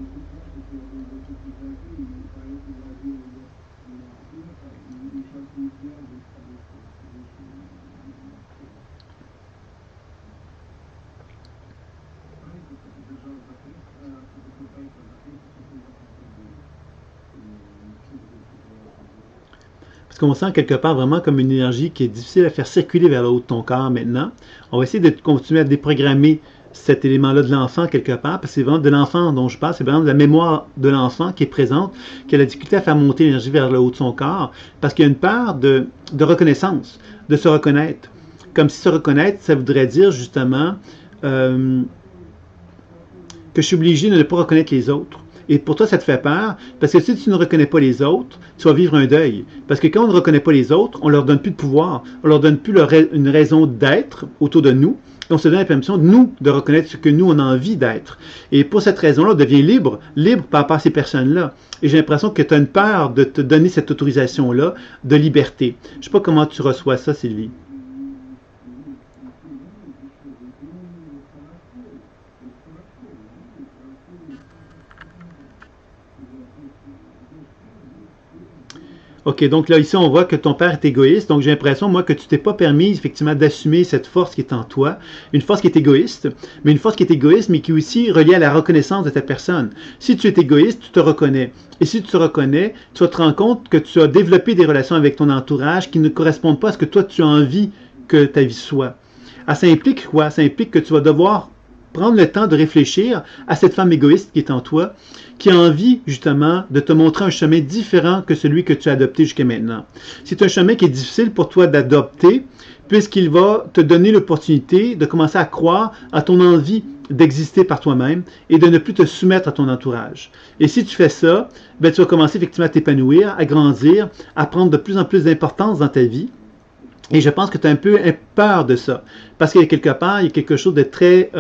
Parce qu'on sent quelque part vraiment comme une énergie qui est difficile à faire circuler vers le haut de ton corps maintenant. On va essayer de continuer à déprogrammer cet élément-là de l'enfant quelque part, parce que c'est vraiment de l'enfant dont je parle, c'est vraiment de la mémoire de l'enfant qui est présente, qui a la difficulté à faire monter l'énergie vers le haut de son corps, parce qu'il y a une part de reconnaissance, de se reconnaître. Comme si se reconnaître, ça voudrait dire justement euh, que je suis obligé de ne pas reconnaître les autres. Et pour toi, ça te fait peur, parce que si tu ne reconnais pas les autres, tu vas vivre un deuil. Parce que quand on ne reconnaît pas les autres, on leur donne plus de pouvoir, on leur donne plus une raison d'être autour de nous, et on se donne la permission, nous, de reconnaître ce que nous, on a envie d'être. Et pour cette raison-là, on devient libre, libre par rapport à ces personnes-là. Et j'ai l'impression que tu as une peur de te donner cette autorisation-là de liberté. Je ne sais pas comment tu reçois ça, Sylvie. OK, donc là, ici, on voit que ton père est égoïste. Donc, j'ai l'impression, moi, que tu t'es pas permis, effectivement, d'assumer cette force qui est en toi. Une force qui est égoïste, mais une force qui est égoïste, mais qui est aussi reliée à la reconnaissance de ta personne. Si tu es égoïste, tu te reconnais. Et si tu te reconnais, tu vas te rendre compte que tu as développé des relations avec ton entourage qui ne correspondent pas à ce que toi, tu as envie que ta vie soit. Ah, ça implique quoi? Ça implique que tu vas devoir prendre le temps de réfléchir à cette femme égoïste qui est en toi, qui a envie justement de te montrer un chemin différent que celui que tu as adopté jusqu'à maintenant. C'est un chemin qui est difficile pour toi d'adopter, puisqu'il va te donner l'opportunité de commencer à croire à ton envie d'exister par toi-même et de ne plus te soumettre à ton entourage. Et si tu fais ça, ben, tu vas commencer effectivement à t'épanouir, à grandir, à prendre de plus en plus d'importance dans ta vie. Et je pense que tu as un peu peur de ça. Parce qu'il y a quelque part, il y a quelque chose de très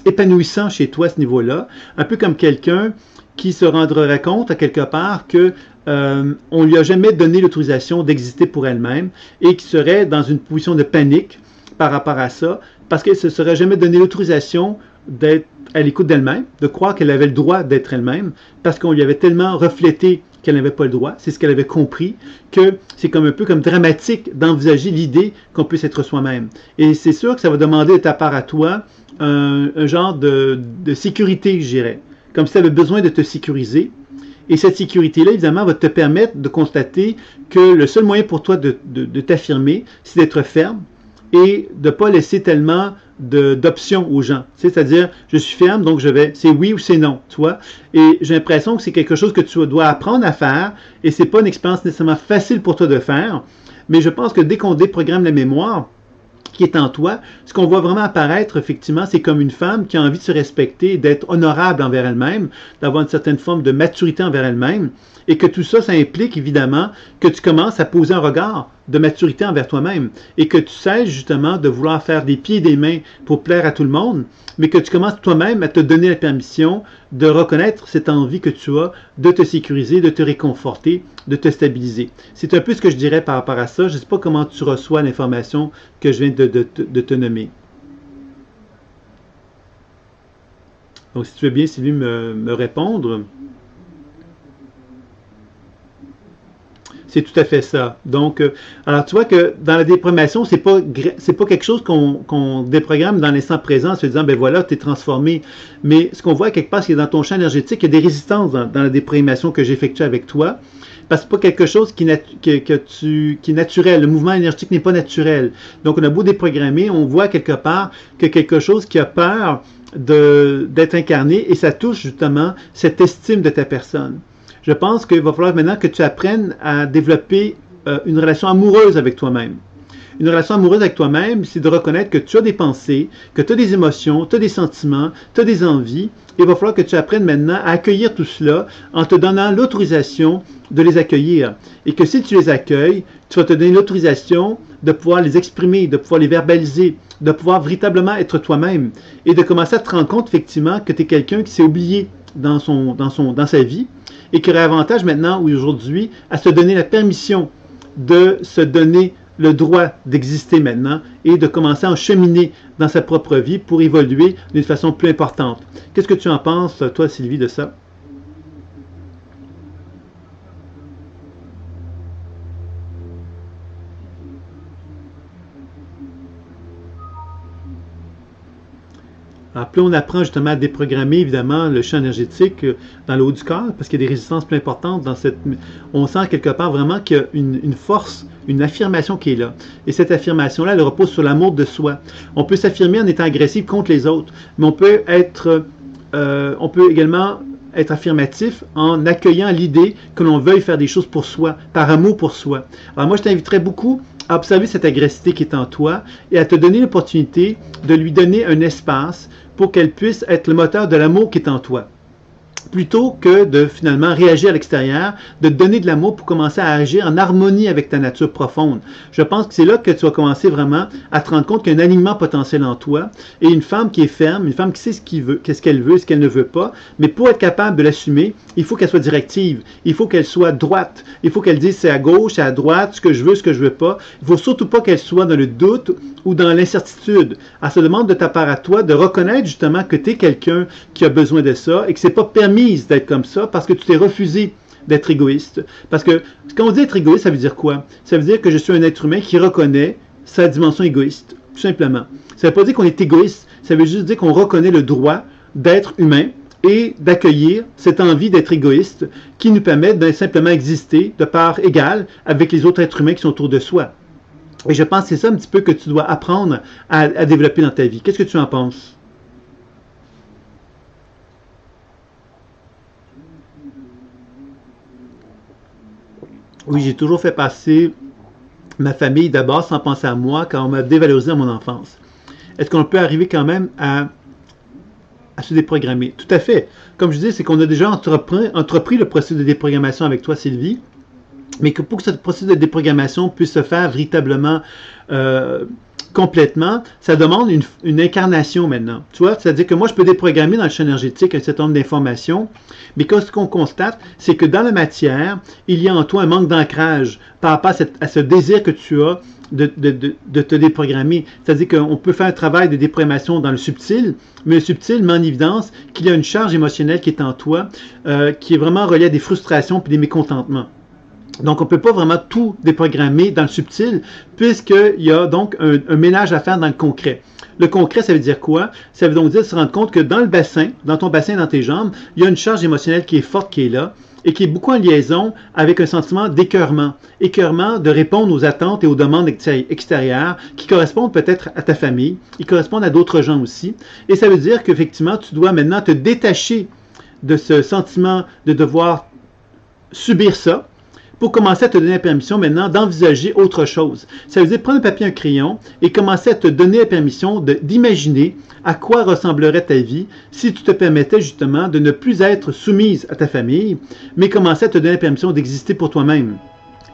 épanouissant chez toi à ce niveau-là. Un peu comme quelqu'un qui se rendrait compte à quelque part que on lui a jamais donné l'autorisation d'exister pour elle-même et qui serait dans une position de panique par rapport à ça, parce qu'elle ne se serait jamais donné l'autorisation d'être à l'écoute d'elle-même, de croire qu'elle avait le droit d'être elle-même, parce qu'on lui avait tellement reflété qu'elle n'avait pas le droit, c'est ce qu'elle avait compris, que c'est comme un peu comme dramatique d'envisager l'idée qu'on puisse être soi-même. Et c'est sûr que ça va demander de ta part à toi un genre de sécurité, je dirais. Comme si tu avais besoin de te sécuriser. Et cette sécurité-là, évidemment, va te permettre de constater que le seul moyen pour toi de t'affirmer, c'est d'être ferme et de ne pas laisser tellement d'options aux gens. C'est-à-dire, je suis ferme, donc je vais, c'est oui ou c'est non, tu vois. Et j'ai l'impression que c'est quelque chose que tu dois apprendre à faire, et c'est pas une expérience nécessairement facile pour toi de faire, mais je pense que dès qu'on déprogramme la mémoire, qui est en toi, ce qu'on voit vraiment apparaître, effectivement, c'est comme une femme qui a envie de se respecter, d'être honorable envers elle-même, d'avoir une certaine forme de maturité envers elle-même, et que tout ça, ça implique évidemment que tu commences à poser un regard de maturité envers toi-même, et que tu cesses justement de vouloir faire des pieds et des mains pour plaire à tout le monde, mais que tu commences toi-même à te donner la permission de reconnaître cette envie que tu as de te sécuriser, de te réconforter, de te stabiliser. C'est un peu ce que je dirais par rapport à ça. Je ne sais pas comment tu reçois l'information que je viens de te nommer. Donc, si tu veux bien, Sylvie, me répondre. C'est tout à fait ça. Donc, alors tu vois que dans la déprogrammation, c'est pas quelque chose qu'on déprogramme dans l'instant présent en se disant, ben voilà, tu es transformé. Mais ce qu'on voit quelque part, c'est que dans ton champ énergétique, il y a des résistances dans la déprogrammation que j'effectue avec toi. Parce que c'est pas quelque chose qui est naturel. Le mouvement énergétique n'est pas naturel. Donc, on a beau déprogrammer, on voit quelque part que quelque chose qui a peur d'être incarné et ça touche justement cette estime de ta personne. Je pense qu'il va falloir maintenant que tu apprennes à développer une relation amoureuse avec toi-même. Une relation amoureuse avec toi-même, c'est de reconnaître que tu as des pensées, que tu as des émotions, tu as des sentiments, tu as des envies. Et il va falloir que tu apprennes maintenant à accueillir tout cela en te donnant l'autorisation de les accueillir. Et que si tu les accueilles, tu vas te donner l'autorisation de pouvoir les exprimer, de pouvoir les verbaliser, de pouvoir véritablement être toi-même et de commencer à te rendre compte effectivement que tu es quelqu'un qui s'est oublié dans sa vie et qui aurait avantage maintenant ou aujourd'hui à se donner la permission de se donner le droit d'exister maintenant et de commencer à en cheminer dans sa propre vie pour évoluer d'une façon plus importante. Qu'est-ce que tu en penses, toi, Sylvie, de ça? Alors, plus on apprend justement à déprogrammer, évidemment, le champ énergétique dans le haut du corps, parce qu'il y a des résistances plus importantes dans cette... On sent quelque part vraiment qu'il y a une force, une affirmation qui est là. Et cette affirmation-là, elle repose sur l'amour de soi. On peut s'affirmer en étant agressif contre les autres, mais on peut également être affirmatif en accueillant l'idée que l'on veuille faire des choses pour soi, par amour pour soi. Alors moi, je t'inviterais beaucoup à observer cette agressivité qui est en toi et à te donner l'opportunité de lui donner un espace pour qu'elle puisse être le moteur de l'amour qui est en toi. Plutôt que de finalement réagir à l'extérieur, de te donner de l'amour pour commencer à agir en harmonie avec ta nature profonde. Je pense que c'est là que tu vas commencer vraiment à te rendre compte qu'il y a un alignement potentiel en toi et une femme qui est ferme, une femme qui sait ce qu'elle veut, ce qu'elle ne veut pas, mais pour être capable de l'assumer, il faut qu'elle soit directive, il faut qu'elle soit droite, il faut qu'elle dise c'est à gauche, c'est à droite, ce que je veux pas. Il ne faut surtout pas qu'elle soit dans le doute ou dans l'incertitude. Elle se demande de ta part à toi de reconnaître justement que tu es quelqu'un qui a besoin de ça et que c'est pas permis d'être comme ça parce que tu t'es refusé d'être égoïste. Parce que quand on dit être égoïste, ça veut dire quoi? Ça veut dire que je suis un être humain qui reconnaît sa dimension égoïste, tout simplement. Ça ne veut pas dire qu'on est égoïste, ça veut juste dire qu'on reconnaît le droit d'être humain et d'accueillir cette envie d'être égoïste qui nous permet de simplement exister de part égale avec les autres êtres humains qui sont autour de soi. Et je pense que c'est ça un petit peu que tu dois apprendre à développer dans ta vie. Qu'est-ce que tu en penses? Oui, j'ai toujours fait passer ma famille d'abord sans penser à moi quand on m'a dévalorisé dans mon enfance. Est-ce qu'on peut arriver quand même à se déprogrammer? Tout à fait. Comme je dis, c'est qu'on a déjà entrepris le processus de déprogrammation avec toi, Sylvie, mais que pour que ce processus de déprogrammation puisse se faire véritablement complètement, ça demande une incarnation maintenant. Tu vois, c'est-à-dire que moi, je peux déprogrammer dans le champ énergétique un certain nombre d'informations, mais ce qu'on constate, c'est que dans la matière, il y a en toi un manque d'ancrage par rapport à ce désir que tu as de te déprogrammer. C'est-à-dire qu'on peut faire un travail de déprogrammation dans le subtil, mais le subtil met en évidence qu'il y a une charge émotionnelle qui est en toi, qui est vraiment reliée à des frustrations et des mécontentements. Donc, on ne peut pas vraiment tout déprogrammer dans le subtil, puisqu'il y a donc un ménage à faire dans le concret. Le concret, ça veut dire quoi? Ça veut donc dire se rendre compte que dans le bassin, dans ton bassin, dans tes jambes, il y a une charge émotionnelle qui est forte, qui est là, et qui est beaucoup en liaison avec un sentiment d'écœurement. Écœurement de répondre aux attentes et aux demandes extérieures qui correspondent peut-être à ta famille, qui correspondent à d'autres gens aussi. Et ça veut dire qu'effectivement, tu dois maintenant te détacher de ce sentiment de devoir subir ça, pour commencer à te donner la permission maintenant d'envisager autre chose. Ça veut dire prendre un papier et un crayon et commencer à te donner la permission d'imaginer à quoi ressemblerait ta vie si tu te permettais justement de ne plus être soumise à ta famille, mais commencer à te donner la permission d'exister pour toi-même.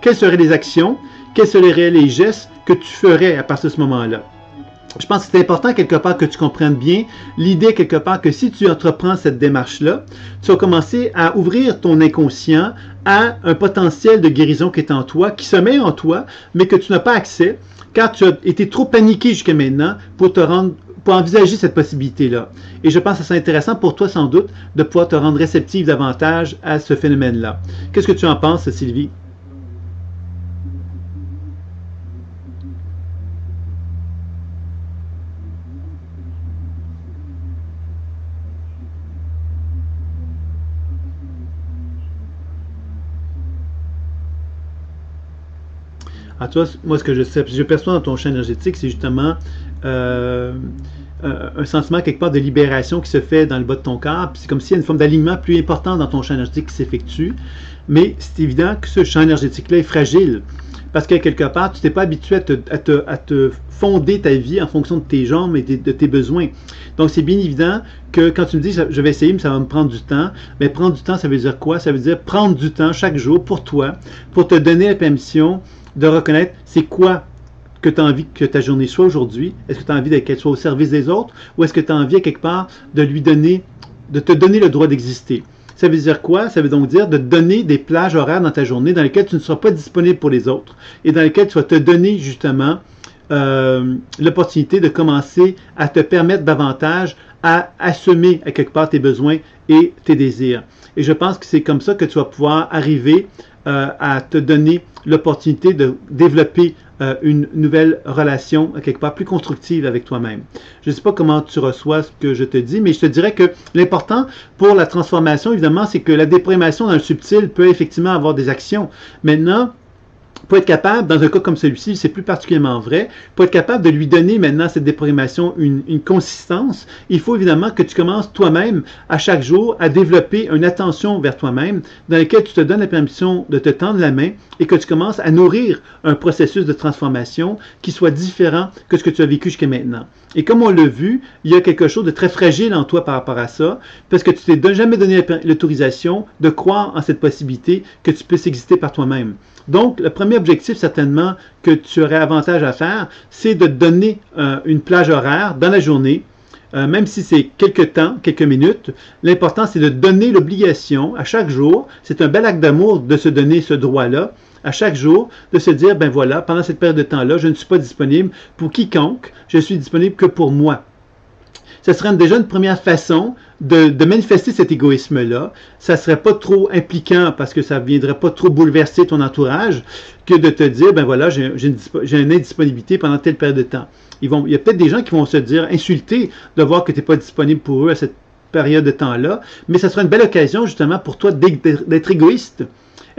Quelles seraient les actions, quels seraient les gestes que tu ferais à partir de ce moment-là? Je pense que c'est important quelque part que tu comprennes bien l'idée quelque part que si tu entreprends cette démarche-là, tu vas commencer à ouvrir ton inconscient à un potentiel de guérison qui est en toi, qui sommeille en toi, mais que tu n'as pas accès car tu as été trop paniqué jusqu'à maintenant pour envisager cette possibilité-là. Et je pense que c'est intéressant pour toi sans doute de pouvoir te rendre réceptive davantage à ce phénomène-là. Qu'est-ce que tu en penses, Sylvie? Ah, toi, moi, ce que je sais, je perçois dans ton champ énergétique, c'est justement euh, un sentiment quelque part de libération qui se fait dans le bas de ton corps. C'est comme s'il y a une forme d'alignement plus important dans ton champ énergétique qui s'effectue. Mais c'est évident que ce champ énergétique-là est fragile. Parce que quelque part, tu t'es pas habitué à te fonder ta vie en fonction de tes jambes et de tes besoins. Donc, c'est bien évident que quand tu me dis je vais essayer, mais ça va me prendre du temps, mais prendre du temps, ça veut dire quoi? Ça veut dire prendre du temps chaque jour pour toi, pour te donner la permission de reconnaître c'est quoi que tu as envie que ta journée soit aujourd'hui. Est-ce que tu as envie qu'elle soit au service des autres ou est-ce que tu as envie à quelque part de te donner le droit d'exister? Ça veut dire quoi? Ça veut donc dire de te donner des plages horaires dans ta journée dans lesquelles tu ne seras pas disponible pour les autres et dans lesquelles tu vas te donner justement l'opportunité de commencer à te permettre davantage à assumer à quelque part tes besoins et tes désirs. Et je pense que c'est comme ça que tu vas pouvoir arriver à te donner l'opportunité de développer une nouvelle relation quelque part plus constructive avec toi-même. Je ne sais pas comment tu reçois ce que je te dis, mais je te dirais que l'important pour la transformation, évidemment, c'est que la déprogramation dans le subtil peut effectivement avoir des actions. Maintenant, pour être capable, dans un cas comme celui-ci, c'est plus particulièrement vrai, pour être capable de lui donner maintenant cette déprogrammation une consistance, il faut évidemment que tu commences toi-même à chaque jour à développer une attention vers toi-même dans laquelle tu te donnes la permission de te tendre la main et que tu commences à nourrir un processus de transformation qui soit différent que ce que tu as vécu jusqu'à maintenant. Et comme on l'a vu, il y a quelque chose de très fragile en toi par rapport à ça, parce que tu t'es jamais donné l'autorisation de croire en cette possibilité que tu puisses exister par toi-même. Donc, le premier objectif, certainement, que tu aurais avantage à faire, c'est de te donner une plage horaire dans la journée, même si c'est quelques temps, quelques minutes. L'important, c'est de donner l'obligation à chaque jour. C'est un bel acte d'amour de se donner ce droit-là, à chaque jour, de se dire, ben voilà, pendant cette période de temps-là, je ne suis pas disponible pour quiconque, je suis disponible que pour moi. Ce serait déjà une première façon de manifester cet égoïsme-là. Ça ne serait pas trop impliquant parce que ça ne viendrait pas trop bouleverser ton entourage que de te dire, ben voilà, j'ai une indisponibilité pendant telle période de temps. Il y a peut-être des gens qui vont se dire insultés de voir que tu n'es pas disponible pour eux à cette période de temps-là, mais ça sera une belle occasion justement pour toi d'être égoïste.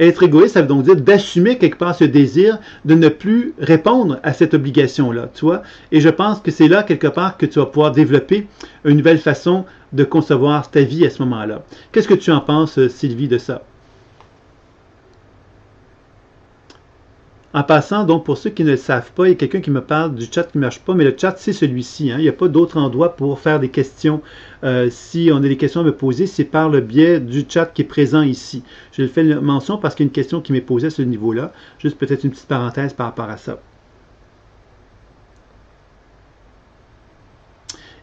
Être égoïste, ça veut donc dire d'assumer quelque part ce désir de ne plus répondre à cette obligation-là, tu vois. Et je pense que c'est là, quelque part, que tu vas pouvoir développer une nouvelle façon de concevoir ta vie à ce moment-là. Qu'est-ce que tu en penses, Sylvie, de ça? En passant, donc, pour ceux qui ne le savent pas, il y a quelqu'un qui me parle du chat qui ne marche pas, mais le chat, c'est celui-ci. Hein. Il n'y a pas d'autre endroit pour faire des questions. Si on a des questions à me poser, c'est par le biais du chat qui est présent ici. Je le fais mention parce qu'il y a une question qui m'est posée à ce niveau-là. Juste peut-être une petite parenthèse par rapport à ça.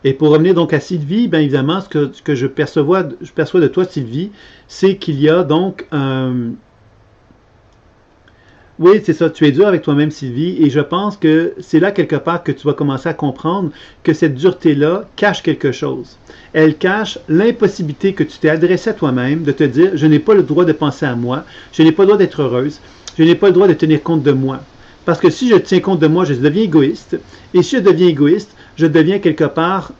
Et pour revenir donc à Sylvie, bien évidemment, ce que je perçois de toi, Sylvie, c'est qu'il y a donc oui, c'est ça. Tu es dur avec toi-même, Sylvie, et je pense que c'est là quelque part que tu vas commencer à comprendre que cette dureté-là cache quelque chose. Elle cache l'impossibilité que tu t'es adressé à toi-même de te dire, je n'ai pas le droit de penser à moi, je n'ai pas le droit d'être heureuse, je n'ai pas le droit de tenir compte de moi. Parce que si je tiens compte de moi, je deviens égoïste, et si je deviens égoïste, je deviens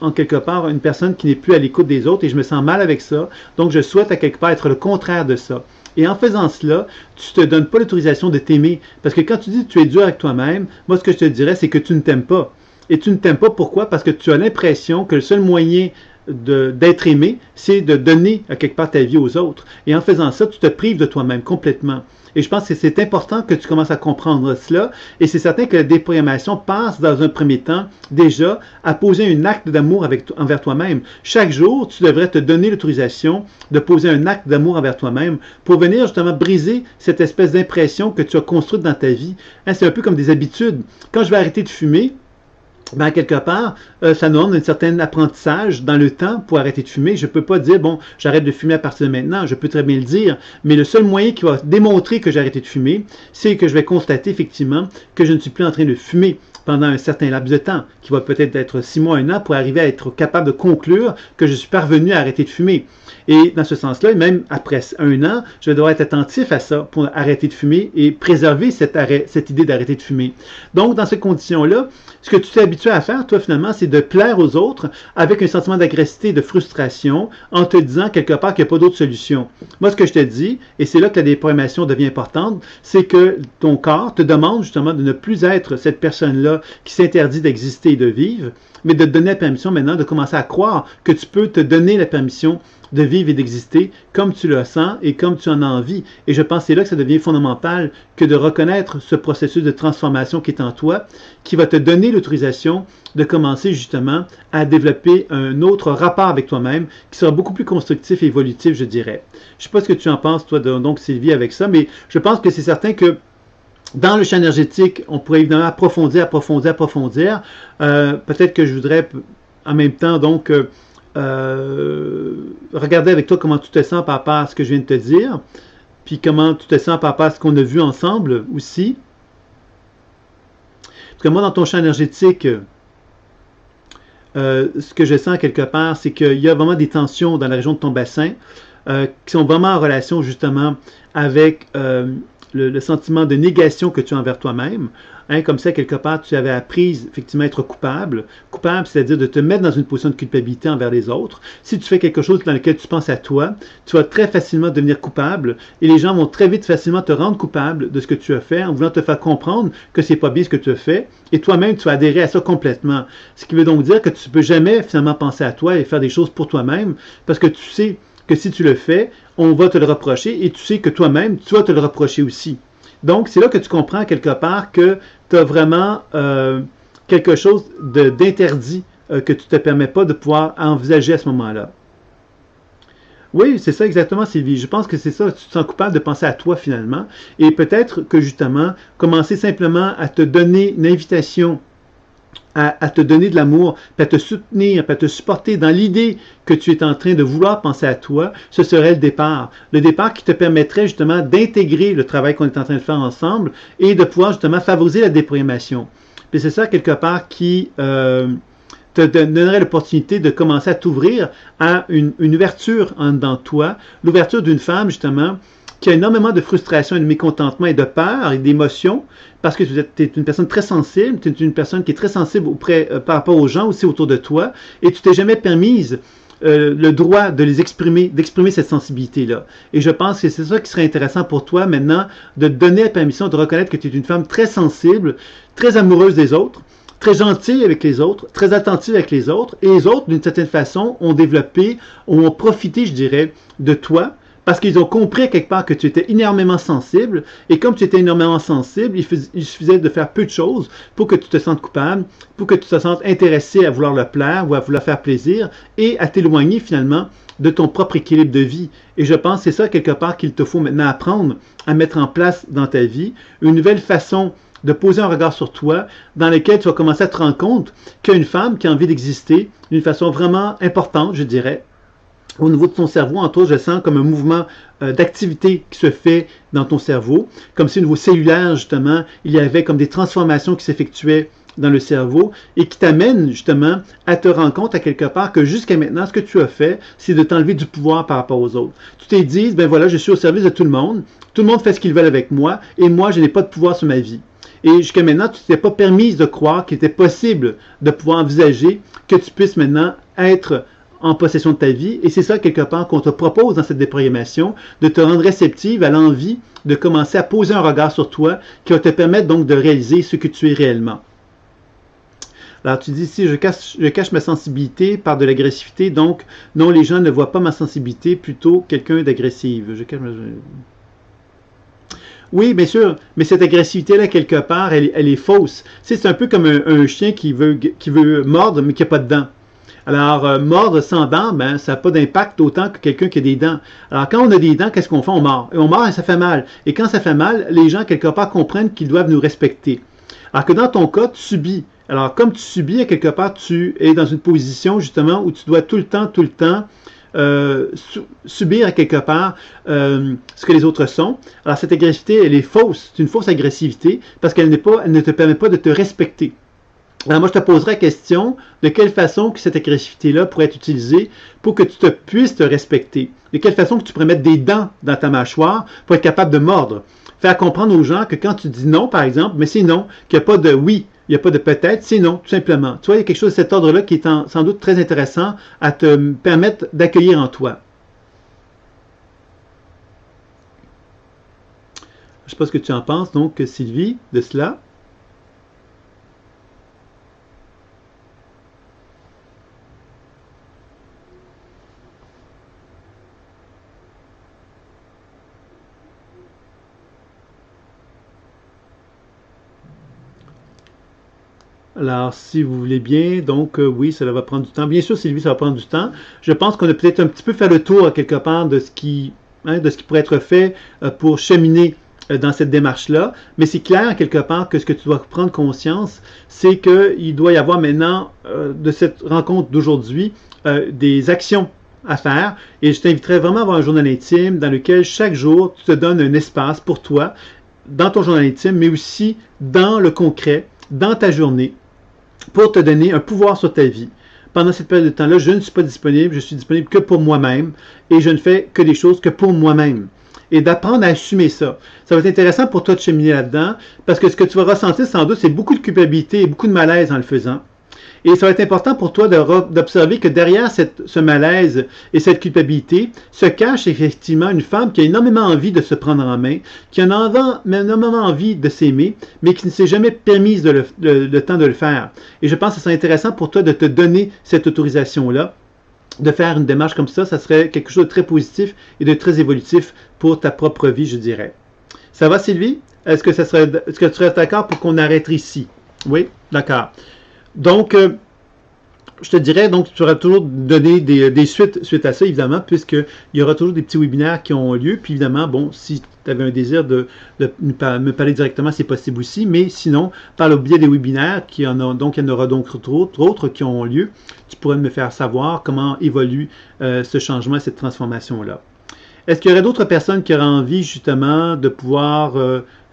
en quelque part, une personne qui n'est plus à l'écoute des autres, et je me sens mal avec ça, donc je souhaite à quelque part être le contraire de ça. Et en faisant cela, tu ne te donnes pas l'autorisation de t'aimer. Parce que quand tu dis que tu es dur avec toi-même, moi, ce que je te dirais, c'est que tu ne t'aimes pas. Et tu ne t'aimes pas pourquoi? Parce que tu as l'impression que le seul moyen d'être aimé, c'est de donner à quelque part ta vie aux autres. Et en faisant ça, tu te prives de toi-même complètement. Et je pense que c'est important que tu commences à comprendre cela. Et c'est certain que la déprogrammation passe dans un premier temps déjà à poser un acte d'amour envers toi-même. Chaque jour, tu devrais te donner l'autorisation de poser un acte d'amour envers toi-même pour venir justement briser cette espèce d'impression que tu as construite dans ta vie. Hein, c'est un peu comme des habitudes. Quand je vais arrêter de fumer, ben, quelque part, ça nous donne un certain apprentissage dans le temps pour arrêter de fumer. Je ne peux pas dire, bon, j'arrête de fumer à partir de maintenant, je peux très bien le dire, mais le seul moyen qui va démontrer que j'ai arrêté de fumer, c'est que je vais constater effectivement que je ne suis plus en train de fumer pendant un certain laps de temps, qui va peut-être être 6 mois, 1 an, pour arriver à être capable de conclure que je suis parvenu à arrêter de fumer. Et dans ce sens-là, même après 1 an, je vais devoir être attentif à ça pour arrêter de fumer et préserver cette idée d'arrêter de fumer. Donc, dans ces conditions-là, ce que tu t'es habitué à faire, toi, finalement, c'est de plaire aux autres avec un sentiment d'agressivité et de frustration en te disant quelque part qu'il n'y a pas d'autre solution. Moi, ce que je te dis, et c'est là que la déprogrammation devient importante, c'est que ton corps te demande justement de ne plus être cette personne-là qui s'interdit d'exister et de vivre, mais de te donner la permission maintenant de commencer à croire que tu peux te donner la permission de vivre et d'exister comme tu le sens et comme tu en as envie. Et je pense que c'est là que ça devient fondamental que de reconnaître ce processus de transformation qui est en toi, qui va te donner l'autorisation de commencer justement à développer un autre rapport avec toi-même qui sera beaucoup plus constructif et évolutif, je dirais. Je ne sais pas ce que tu en penses, toi, donc Sylvie, avec ça, mais je pense que c'est certain que dans le champ énergétique, on pourrait évidemment approfondir. Peut-être que je voudrais en même temps donc regarder avec toi comment tu te sens par rapport à ce que je viens de te dire, puis comment tu te sens par rapport à ce qu'on a vu ensemble aussi. Parce que moi, dans ton champ énergétique, ce que je sens quelque part, c'est qu'il y a vraiment des tensions dans la région de ton bassin qui sont vraiment en relation justement avec le sentiment de négation que tu as envers toi-même. Hein, comme ça, quelque part, tu avais appris effectivement à être coupable. Coupable, c'est-à-dire de te mettre dans une position de culpabilité envers les autres. Si tu fais quelque chose dans lequel tu penses à toi, tu vas très facilement devenir coupable et les gens vont très vite facilement te rendre coupable de ce que tu as fait en voulant te faire comprendre que c'est pas bien ce que tu as fait et toi-même, tu vas adhérer à ça complètement. Ce qui veut donc dire que tu ne peux jamais finalement penser à toi et faire des choses pour toi-même parce que tu sais que si tu le fais, on va te le reprocher et tu sais que toi-même, tu vas te le reprocher aussi. Donc, c'est là que tu comprends quelque part que tu as vraiment quelque chose d'interdit que tu ne te permets pas de pouvoir envisager à ce moment-là. Oui, c'est ça exactement, Sylvie. Je pense que c'est ça. Tu te sens coupable de penser à toi finalement. Et peut-être que justement, commencer simplement à te donner une invitation à te donner de l'amour, puis à te soutenir, puis à te supporter dans l'idée que tu es en train de vouloir penser à toi, ce serait le départ. Le départ qui te permettrait justement d'intégrer le travail qu'on est en train de faire ensemble et de pouvoir justement favoriser la déprogrammation. Puis c'est ça quelque part qui te donnerait l'opportunité de commencer à t'ouvrir à une ouverture en dedans de toi, l'ouverture d'une femme justement qui a énormément de frustration et de mécontentement et de peur et d'émotions, parce que tu es une personne très sensible, tu es une personne qui est très sensible par rapport aux gens aussi autour de toi, et tu t'es jamais permise le droit de les exprimer, d'exprimer cette sensibilité-là. Et je pense que c'est ça qui serait intéressant pour toi maintenant, de te donner la permission de reconnaître que tu es une femme très sensible, très amoureuse des autres, très gentille avec les autres, très attentive avec les autres, et les autres, d'une certaine façon, ont développé, ont profité, je dirais, de toi, parce qu'ils ont compris quelque part que tu étais énormément sensible, et comme tu étais énormément sensible, il suffisait de faire peu de choses pour que tu te sentes coupable, pour que tu te sentes intéressé à vouloir le plaire ou à vouloir faire plaisir, et à t'éloigner finalement de ton propre équilibre de vie. Et je pense que c'est ça quelque part qu'il te faut maintenant apprendre à mettre en place dans ta vie, une nouvelle façon de poser un regard sur toi dans lequel tu vas commencer à te rendre compte qu'il y a une femme qui a envie d'exister d'une façon vraiment importante, je dirais. Au niveau de ton cerveau, entre autres, je sens comme un mouvement d'activité qui se fait dans ton cerveau, comme si au niveau cellulaire, justement, il y avait comme des transformations qui s'effectuaient dans le cerveau et qui t'amènent justement à te rendre compte à quelque part que jusqu'à maintenant, ce que tu as fait, c'est de t'enlever du pouvoir par rapport aux autres. Tu t'es dit, ben voilà, je suis au service de tout le monde fait ce qu'ils veulent avec moi et moi, je n'ai pas de pouvoir sur ma vie. Et jusqu'à maintenant, tu ne t'es pas permise de croire qu'il était possible de pouvoir envisager que tu puisses maintenant être en possession de ta vie. Et c'est ça, quelque part, qu'on te propose dans cette déprogrammation, de te rendre réceptive à l'envie de commencer à poser un regard sur toi qui va te permettre donc de réaliser ce que tu es réellement. Alors, tu dis ici, je cache ma sensibilité par de l'agressivité, donc non, les gens ne voient pas ma sensibilité, plutôt quelqu'un d'agressif. Je cache ma... Oui, bien sûr, mais cette agressivité-là, quelque part, elle est fausse. Tu sais, c'est un peu comme un chien qui veut mordre, mais qui n'a pas de dents. Alors, mordre sans dents, ben, ça n'a pas d'impact autant que quelqu'un qui a des dents. Alors, quand on a des dents, qu'est-ce qu'on fait? On mord. Et on mord et ça fait mal. Et quand ça fait mal, les gens, quelque part, comprennent qu'ils doivent nous respecter. Alors que dans ton cas, tu subis. Alors, comme tu subis, à quelque part, tu es dans une position, justement, où tu dois tout le temps, subir à quelque part ce que les autres sont. Alors, cette agressivité, elle est fausse. C'est une fausse agressivité parce qu'elle ne te permet pas de te respecter. Alors, moi, je te poserai la question de quelle façon que cette agressivité-là pourrait être utilisée pour que tu puisses te respecter. De quelle façon que tu pourrais mettre des dents dans ta mâchoire pour être capable de mordre. Faire comprendre aux gens que quand tu dis non, par exemple, mais c'est non, qu'il n'y a pas de oui, il n'y a pas de peut-être, c'est non, tout simplement. Tu vois, il y a quelque chose de cet ordre-là qui est sans doute très intéressant à te permettre d'accueillir en toi. Je ne sais pas ce que tu en penses, donc, Sylvie, de cela. Alors, si vous voulez bien, donc oui, cela va prendre du temps. Bien sûr, Sylvie, ça va prendre du temps. Je pense qu'on a peut-être un petit peu fait le tour, quelque part, de ce qui pourrait être fait pour cheminer dans cette démarche-là. Mais c'est clair, quelque part, que ce que tu dois prendre conscience, c'est qu'il doit y avoir maintenant, de cette rencontre d'aujourd'hui, des actions à faire. Et je t'inviterais vraiment à avoir un journal intime dans lequel chaque jour, tu te donnes un espace pour toi, dans ton journal intime, mais aussi dans le concret, dans ta journée pour te donner un pouvoir sur ta vie. Pendant cette période de temps-là, je ne suis pas disponible, je suis disponible que pour moi-même et je ne fais que des choses que pour moi-même. Et d'apprendre à assumer ça. Ça va être intéressant pour toi de cheminer là-dedans parce que ce que tu vas ressentir sans doute, c'est beaucoup de culpabilité et beaucoup de malaise en le faisant. Et ça va être important pour toi d'observer que derrière ce malaise et cette culpabilité se cache effectivement une femme qui a énormément envie de se prendre en main, qui a énormément envie de s'aimer, mais qui ne s'est jamais permise le temps de le faire. Et je pense que ce serait intéressant pour toi de te donner cette autorisation-là, de faire une démarche comme ça serait quelque chose de très positif et de très évolutif pour ta propre vie, je dirais. Ça va, Sylvie? Est-ce que tu serais d'accord pour qu'on arrête ici? Oui? D'accord. Donc, je te dirais, donc, tu auras toujours donné des suite à ça, évidemment, puisqu'il y aura toujours des petits webinaires qui ont lieu. Puis, évidemment, bon, si tu avais un désir de me parler directement, c'est possible aussi. Mais sinon, par le biais des webinaires, donc, il y en aura donc d'autres qui ont lieu, tu pourrais me faire savoir comment évolue ce changement, cette transformation-là. Est-ce qu'il y aurait d'autres personnes qui auraient envie, justement, de pouvoir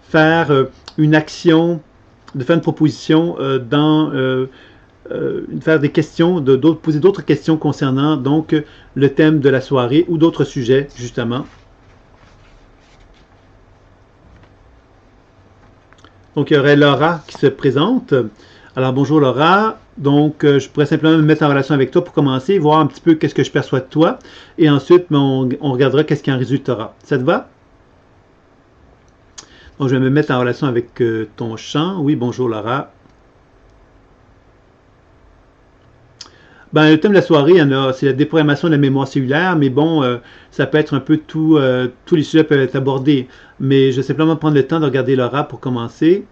faire une action, de faire une proposition faire des questions, poser d'autres questions concernant donc le thème de la soirée ou d'autres sujets, justement. Donc, il y aurait Laura qui se présente. Alors, bonjour Laura. Donc, je pourrais simplement me mettre en relation avec toi pour commencer, voir un petit peu qu'est-ce que je perçois de toi. Et ensuite, on regardera qu'est-ce qui en résultera. Ça te va? Donc, je vais me mettre en relation avec ton champ. Oui, bonjour Laura. Ben, le thème de la soirée, c'est la déprogrammation de la mémoire cellulaire, mais bon, ça peut être un peu tous les sujets peuvent être abordés. Mais je vais simplement prendre le temps de regarder Laura pour commencer.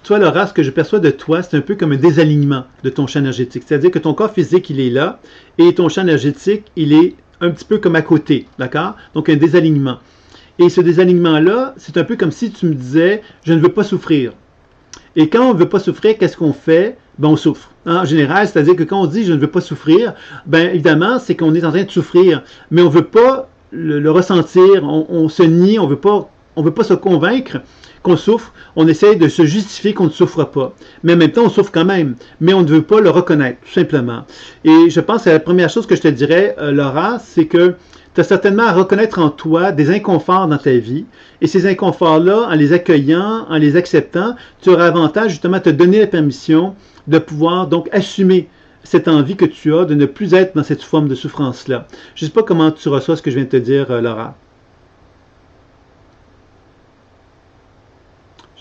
Toi, Laura, ce que je perçois de toi, c'est un peu comme un désalignement de ton champ énergétique. C'est-à-dire que ton corps physique, il est là, et ton champ énergétique, il est un petit peu comme à côté, d'accord? Donc, un désalignement. Et ce désalignement-là, c'est un peu comme si tu me disais, je ne veux pas souffrir. Et quand on ne veut pas souffrir, qu'est-ce qu'on fait? Ben, on souffre. En général, c'est-à-dire que quand on dit je ne veux pas souffrir, ben évidemment, c'est qu'on est en train de souffrir, mais on ne veut pas le ressentir, on se nie, on veut pas se convaincre qu'on souffre, on essaye de se justifier qu'on ne souffre pas. Mais en même temps, on souffre quand même, mais on ne veut pas le reconnaître, tout simplement. Et je pense que la première chose que je te dirais, Laura, c'est que tu as certainement à reconnaître en toi des inconforts dans ta vie. Et ces inconforts-là, en les accueillant, en les acceptant, tu auras avantage justement à te donner la permission de pouvoir donc assumer cette envie que tu as de ne plus être dans cette forme de souffrance-là. Je ne sais pas comment tu reçois ce que je viens de te dire, Laura.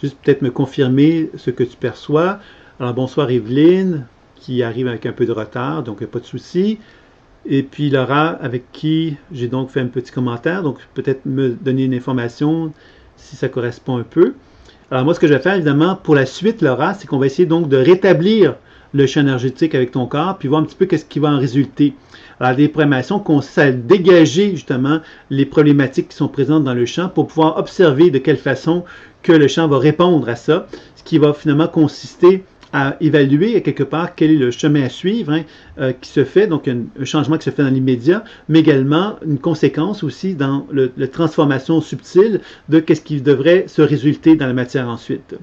Juste peut-être me confirmer ce que tu perçois. Alors bonsoir Evelyne, qui arrive avec un peu de retard, donc pas de souci. Et puis Laura, avec qui j'ai donc fait un petit commentaire, donc peut-être me donner une information si ça correspond un peu. Alors moi, ce que je vais faire, évidemment, pour la suite, Laura, c'est qu'on va essayer donc de rétablir le champ énergétique avec ton corps, puis voir un petit peu qu'est-ce qui va en résulter. Alors, la déprogrammation consiste à dégager justement les problématiques qui sont présentes dans le champ pour pouvoir observer de quelle façon que le champ va répondre à ça, ce qui va finalement consister à évaluer à quelque part quel est le chemin à suivre qui se fait, donc un changement qui se fait dans l'immédiat, mais également une conséquence aussi dans la transformation subtile de qu'est-ce qui devrait se résulter dans la matière ensuite.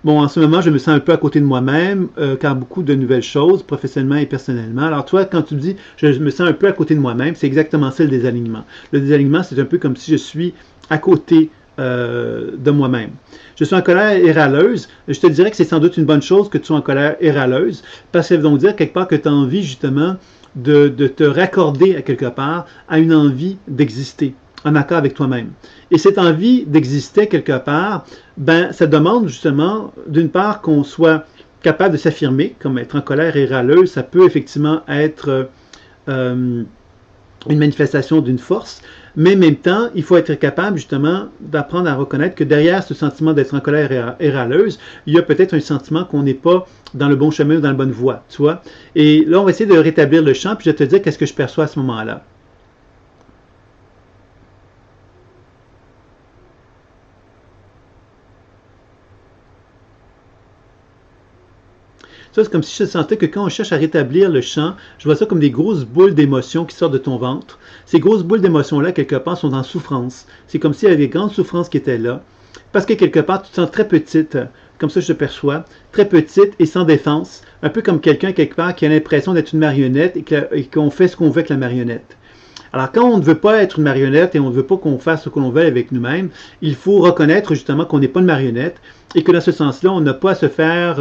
Bon, en ce moment, je me sens un peu à côté de moi-même, car beaucoup de nouvelles choses, professionnellement et personnellement. Alors toi, quand tu dis « je me sens un peu à côté de moi-même », c'est exactement ça le désalignement. Le désalignement, c'est un peu comme si je suis à côté de moi-même. Je suis en colère et râleuse. Je te dirais que c'est sans doute une bonne chose que tu sois en colère et râleuse, parce que ça veut donc dire quelque part que tu as envie justement de te raccorder à quelque part à une envie d'exister en accord avec toi-même. Et cette envie d'exister quelque part, ben, ça demande justement, d'une part, qu'on soit capable de s'affirmer, comme être en colère et râleuse, ça peut effectivement être une manifestation d'une force, mais en même temps, il faut être capable justement d'apprendre à reconnaître que derrière ce sentiment d'être en colère et râleuse, il y a peut-être un sentiment qu'on n'est pas dans le bon chemin ou dans la bonne voie, tu vois. Et là, on va essayer de rétablir le champ, puis je vais te dire qu'est-ce que je perçois à ce moment-là. Ça, c'est comme si je sentais que quand on cherche à rétablir le champ, je vois ça comme des grosses boules d'émotions qui sortent de ton ventre. Ces grosses boules d'émotions-là, quelque part, sont en souffrance. C'est comme s'il y avait des grandes souffrances qui étaient là. Parce que quelque part, tu te sens très petite, comme ça je te perçois, très petite et sans défense, un peu comme quelqu'un quelque part qui a l'impression d'être une marionnette et qu'on fait ce qu'on veut avec la marionnette. Alors quand on ne veut pas être une marionnette et on ne veut pas qu'on fasse ce que l'on veut avec nous-mêmes, il faut reconnaître justement qu'on n'est pas une marionnette et que dans ce sens-là, on n'a pas à se faire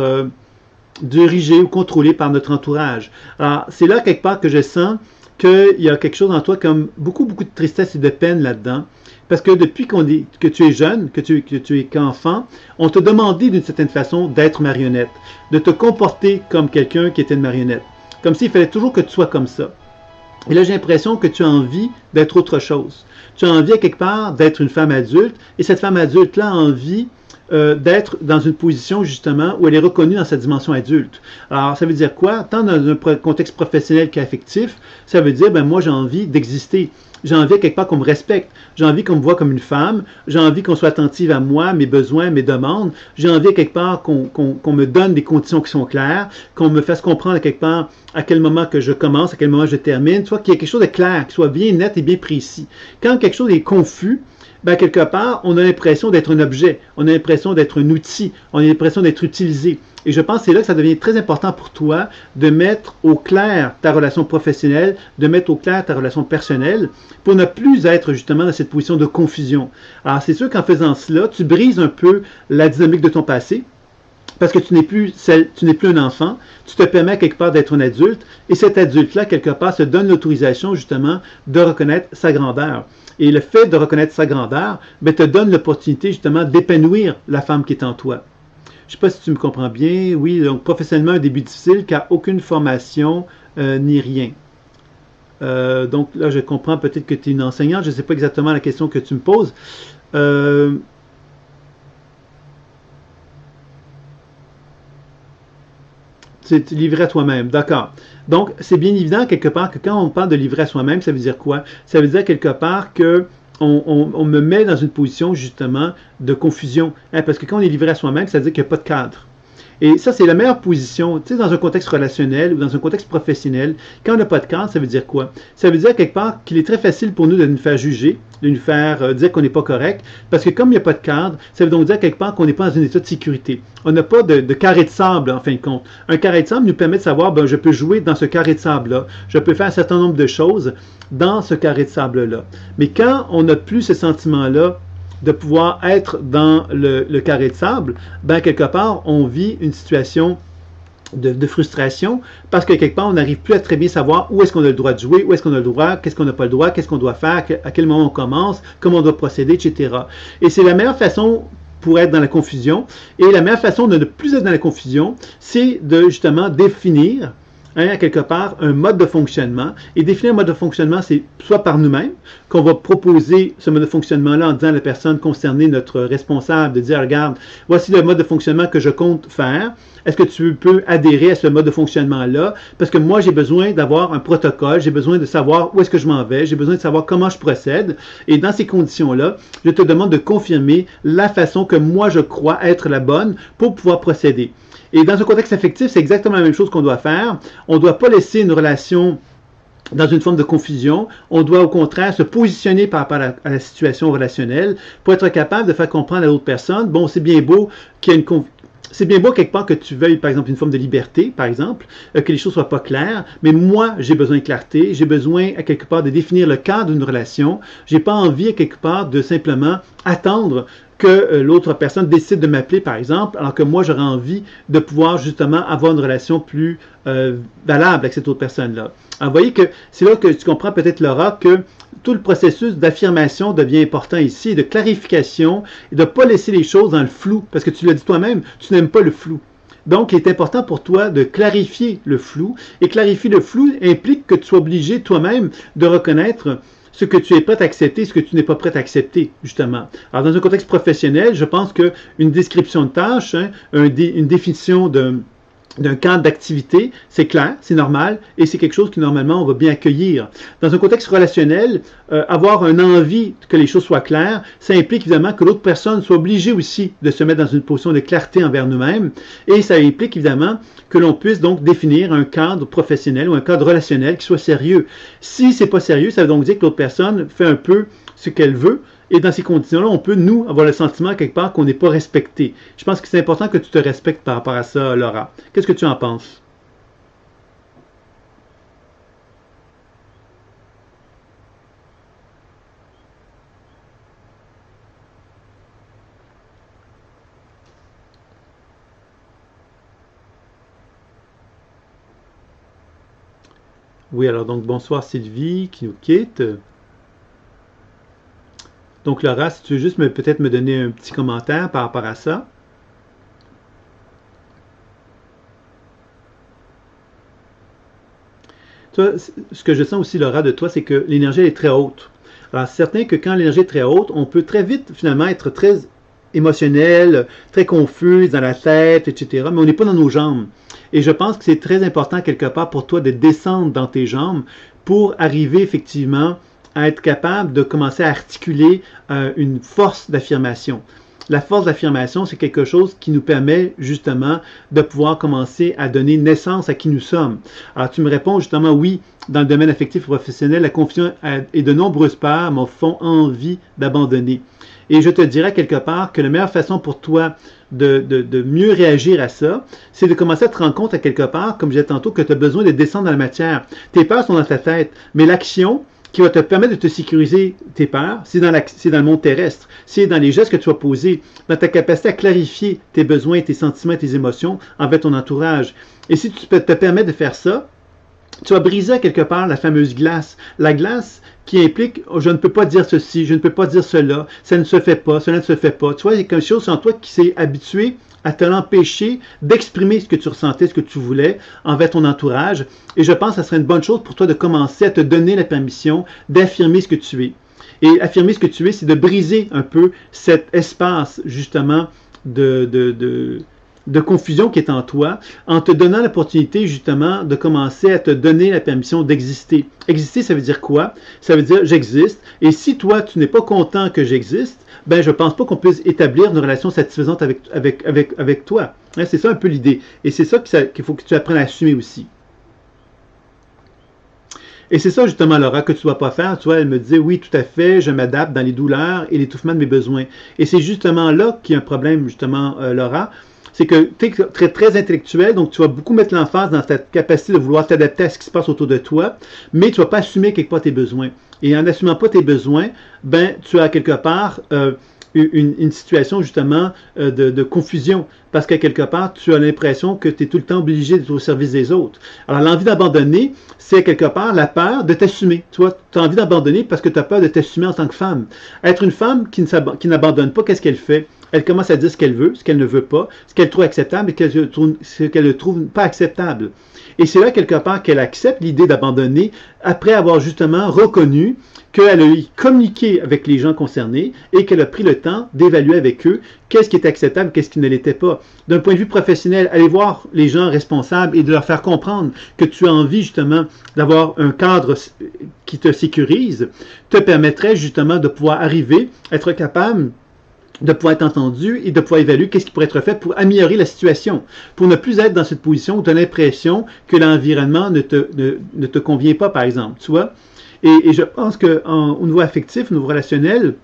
diriger ou contrôler par notre entourage. Alors c'est là quelque part que je sens qu'il y a quelque chose en toi comme beaucoup de tristesse et de peine là-dedans. Parce que depuis que tu es jeune, que tu es qu'enfant, on t'a demandé d'une certaine façon d'être marionnette, de te comporter comme quelqu'un qui était une marionnette. Comme s'il fallait toujours que tu sois comme ça. Et là, j'ai l'impression que tu as envie d'être autre chose. Tu as envie, à quelque part, d'être une femme adulte, et cette femme adulte-là a envie d'être dans une position, justement, où elle est reconnue dans sa dimension adulte. Alors, ça veut dire quoi? Tant dans un contexte professionnel qu'affectif, ça veut dire, ben moi, j'ai envie d'exister. J'ai envie, à quelque part, qu'on me respecte. J'ai envie qu'on me voit comme une femme. J'ai envie qu'on soit attentive à moi, mes besoins, mes demandes. J'ai envie, à quelque part, qu'on me donne des conditions qui sont claires, qu'on me fasse comprendre, à quelque part, à quel moment que je commence, à quel moment je termine, soit qu'il y ait quelque chose de clair, qui soit bien net et bien précis. Quand quelque chose est confus, ben, quelque part, on a l'impression d'être un objet, on a l'impression d'être un outil, on a l'impression d'être utilisé. Et je pense que c'est là que ça devient très important pour toi de mettre au clair ta relation professionnelle, de mettre au clair ta relation personnelle, pour ne plus être justement dans cette position de confusion. Alors c'est sûr qu'en faisant cela, tu brises un peu la dynamique de ton passé, parce que tu n'es plus un enfant, tu te permets quelque part d'être un adulte, et cet adulte-là, quelque part, se donne l'autorisation justement de reconnaître sa grandeur. Et le fait de reconnaître sa grandeur, ben, te donne l'opportunité justement d'épanouir la femme qui est en toi. Je ne sais pas si tu me comprends bien. Oui, donc professionnellement, un début difficile car aucune formation ni rien. Donc là, je comprends peut-être que tu es une enseignante. Je ne sais pas exactement la question que tu me poses. C'est livré à toi-même, d'accord. Donc, c'est bien évident quelque part que quand on parle de livrer à soi-même, ça veut dire quoi? Ça veut dire quelque part que on me met dans une position justement de confusion. Hein, parce que quand on est livré à soi-même, ça veut dire qu'il n'y a pas de cadre. Et ça, c'est la meilleure position. Tu sais, dans un contexte relationnel ou dans un contexte professionnel, quand on n'a pas de cadre, ça veut dire quoi? Ça veut dire quelque part qu'il est très facile pour nous de nous faire juger, de nous faire dire qu'on n'est pas correct, parce que comme il n'y a pas de cadre, ça veut donc dire quelque part qu'on n'est pas dans un état de sécurité. On n'a pas de carré de sable, en fin de compte. Un carré de sable nous permet de savoir, ben, je peux jouer dans ce carré de sable-là. Je peux faire un certain nombre de choses dans ce carré de sable-là. Mais quand on n'a plus ce sentiment-là, de pouvoir être dans le carré de sable, ben quelque part, on vit une situation de frustration parce que quelque part, on n'arrive plus à très bien savoir où est-ce qu'on a le droit de jouer, où est-ce qu'on a le droit, qu'est-ce qu'on n'a pas le droit, qu'est-ce qu'on doit faire, à quel moment on commence, comment on doit procéder, etc. Et c'est la meilleure façon pour être dans la confusion. Et la meilleure façon de ne plus être dans la confusion, c'est de justement définir à quelque part, un mode de fonctionnement. Et définir un mode de fonctionnement, c'est soit par nous-mêmes, qu'on va proposer ce mode de fonctionnement-là en disant à la personne concernée, notre responsable, de dire, regarde, voici le mode de fonctionnement que je compte faire. Est-ce que tu peux adhérer à ce mode de fonctionnement-là? Parce que moi, j'ai besoin d'avoir un protocole, j'ai besoin de savoir où est-ce que je m'en vais, j'ai besoin de savoir comment je procède. Et dans ces conditions-là, je te demande de confirmer la façon que moi, je crois être la bonne pour pouvoir procéder. Et dans un contexte affectif, c'est exactement la même chose qu'on doit faire. On ne doit pas laisser une relation dans une forme de confusion. On doit au contraire se positionner par rapport à la situation relationnelle pour être capable de faire comprendre à l'autre personne, bon, c'est bien beau qu'il y ait c'est bien beau quelque part que tu veuilles, par exemple, une forme de liberté, par exemple, que les choses soient pas claires, mais moi, j'ai besoin de clarté, j'ai besoin, à quelque part, de définir le cadre d'une relation. J'ai pas envie, à quelque part, de simplement attendre que l'autre personne décide de m'appeler, par exemple, alors que moi, j'aurais envie de pouvoir, justement, avoir une relation plus valable avec cette autre personne-là. Alors, vous voyez que c'est là que tu comprends peut-être, Laura, que tout le processus d'affirmation devient important ici, de clarification, et de ne pas laisser les choses dans le flou, parce que tu l'as dit toi-même, tu n'aimes pas le flou. Donc, il est important pour toi de clarifier le flou, et clarifier le flou implique que tu sois obligé toi-même de reconnaître ce que tu es prêt à accepter, ce que tu n'es pas prêt à accepter, justement. Alors, dans un contexte professionnel, je pense qu'une description de tâche, une définition d'un cadre d'activité, c'est clair, c'est normal, et c'est quelque chose que normalement on va bien accueillir. Dans un contexte relationnel, avoir une envie que les choses soient claires, ça implique évidemment que l'autre personne soit obligée aussi de se mettre dans une position de clarté envers nous-mêmes, et ça implique évidemment que l'on puisse donc définir un cadre professionnel ou un cadre relationnel qui soit sérieux. Si c'est pas sérieux, ça veut donc dire que l'autre personne fait un peu ce qu'elle veut, et dans ces conditions-là, on peut, nous, avoir le sentiment quelque part qu'on n'est pas respecté. Je pense que c'est important que tu te respectes par rapport à ça, Laura. Qu'est-ce que tu en penses? Oui, alors donc bonsoir Sylvie qui nous quitte. Donc Laura, si tu veux juste peut-être me donner un petit commentaire par rapport à ça. Toi, ce que je sens aussi, Laura, de toi, c'est que l'énergie est très haute. Alors, c'est certain que quand l'énergie est très haute, on peut très vite, finalement, être très émotionnel, très confus dans la tête, etc. Mais on n'est pas dans nos jambes. Et je pense que c'est très important, quelque part, pour toi de descendre dans tes jambes pour arriver, effectivement, à être capable de commencer à articuler une force d'affirmation. La force d'affirmation, c'est quelque chose qui nous permet justement de pouvoir commencer à donner naissance à qui nous sommes. Alors tu me réponds justement oui, dans le domaine affectif et professionnel, la confusion et de nombreuses peurs me font envie d'abandonner. Et je te dirais quelque part que la meilleure façon pour toi de mieux réagir à ça, c'est de commencer à te rendre compte à quelque part, comme je disais tantôt, que tu as besoin de descendre dans la matière. Tes peurs sont dans ta tête, mais l'action qui va te permettre de te sécuriser tes peurs, c'est dans le monde terrestre, c'est dans les gestes que tu vas poser, dans ta capacité à clarifier tes besoins, tes sentiments, tes émotions envers ton entourage. Et si tu peux te permettre de faire ça, tu vas briser quelque part la fameuse glace. La glace qui implique oh, je ne peux pas dire ceci, je ne peux pas dire cela, ça ne se fait pas, cela ne se fait pas. Tu vois, il y a quelque chose en toi qui s'est habitué à te l'empêcher d'exprimer ce que tu ressentais, ce que tu voulais envers ton entourage. Et je pense que ça serait une bonne chose pour toi de commencer à te donner la permission d'affirmer ce que tu es. Et affirmer ce que tu es, c'est de briser un peu cet espace, justement, de confusion qui est en toi, en te donnant l'opportunité justement de commencer à te donner la permission d'exister. Exister, ça veut dire quoi? Ça veut dire j'existe, et si toi, tu n'es pas content que j'existe, ben je pense pas qu'on puisse établir une relation satisfaisante avec toi. Hein, c'est ça un peu l'idée. Et c'est ça qu'il faut que tu apprennes à assumer aussi. Et c'est ça justement, Laura, que tu ne dois pas faire. Tu vois, elle me disait, oui, tout à fait, je m'adapte dans les douleurs et l'étouffement de mes besoins. Et c'est justement là qu'il y a un problème, justement, Laura. C'est que tu es très, très intellectuel, donc tu vas beaucoup mettre l'emphase dans ta capacité de vouloir t'adapter à ce qui se passe autour de toi, mais tu ne vas pas assumer quelque part tes besoins. Et en n'assumant pas tes besoins, ben, tu as quelque part une situation justement de confusion, parce que quelque part, tu as l'impression que tu es tout le temps obligé d'être au service des autres. Alors l'envie d'abandonner, c'est quelque part la peur de t'assumer. Tu vois, tu as envie d'abandonner parce que tu as peur de t'assumer en tant que femme. Être une femme qui n'abandonne pas, qu'est-ce qu'elle fait? Elle commence à dire ce qu'elle veut, ce qu'elle ne veut pas, ce qu'elle trouve acceptable et ce qu'elle ne trouve pas acceptable. Et c'est là, quelque part, qu'elle accepte l'idée d'abandonner après avoir justement reconnu qu'elle a communiqué avec les gens concernés et qu'elle a pris le temps d'évaluer avec eux qu'est-ce qui était acceptable, qu'est-ce qui ne l'était pas. D'un point de vue professionnel, aller voir les gens responsables et de leur faire comprendre que tu as envie justement d'avoir un cadre qui te sécurise, te permettrait justement de pouvoir arriver, être capable de pouvoir être entendu et de pouvoir évaluer qu'est-ce qui pourrait être fait pour améliorer la situation, pour ne plus être dans cette position où tu as l'impression que l'environnement ne te convient pas, par exemple, tu vois. Et je pense qu'au niveau affectif, au niveau relationnel,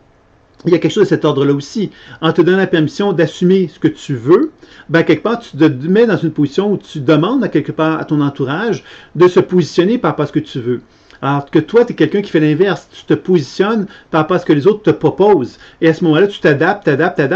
il y a quelque chose de cet ordre-là aussi. En te donnant la permission d'assumer ce que tu veux, ben quelque part, tu te mets dans une position où tu demandes à quelque part à ton entourage de se positionner par rapport à ce que tu veux. Alors que toi, tu es quelqu'un qui fait l'inverse. Tu te positionnes par rapport à ce que les autres te proposent. Et à ce moment-là, tu t'adaptes,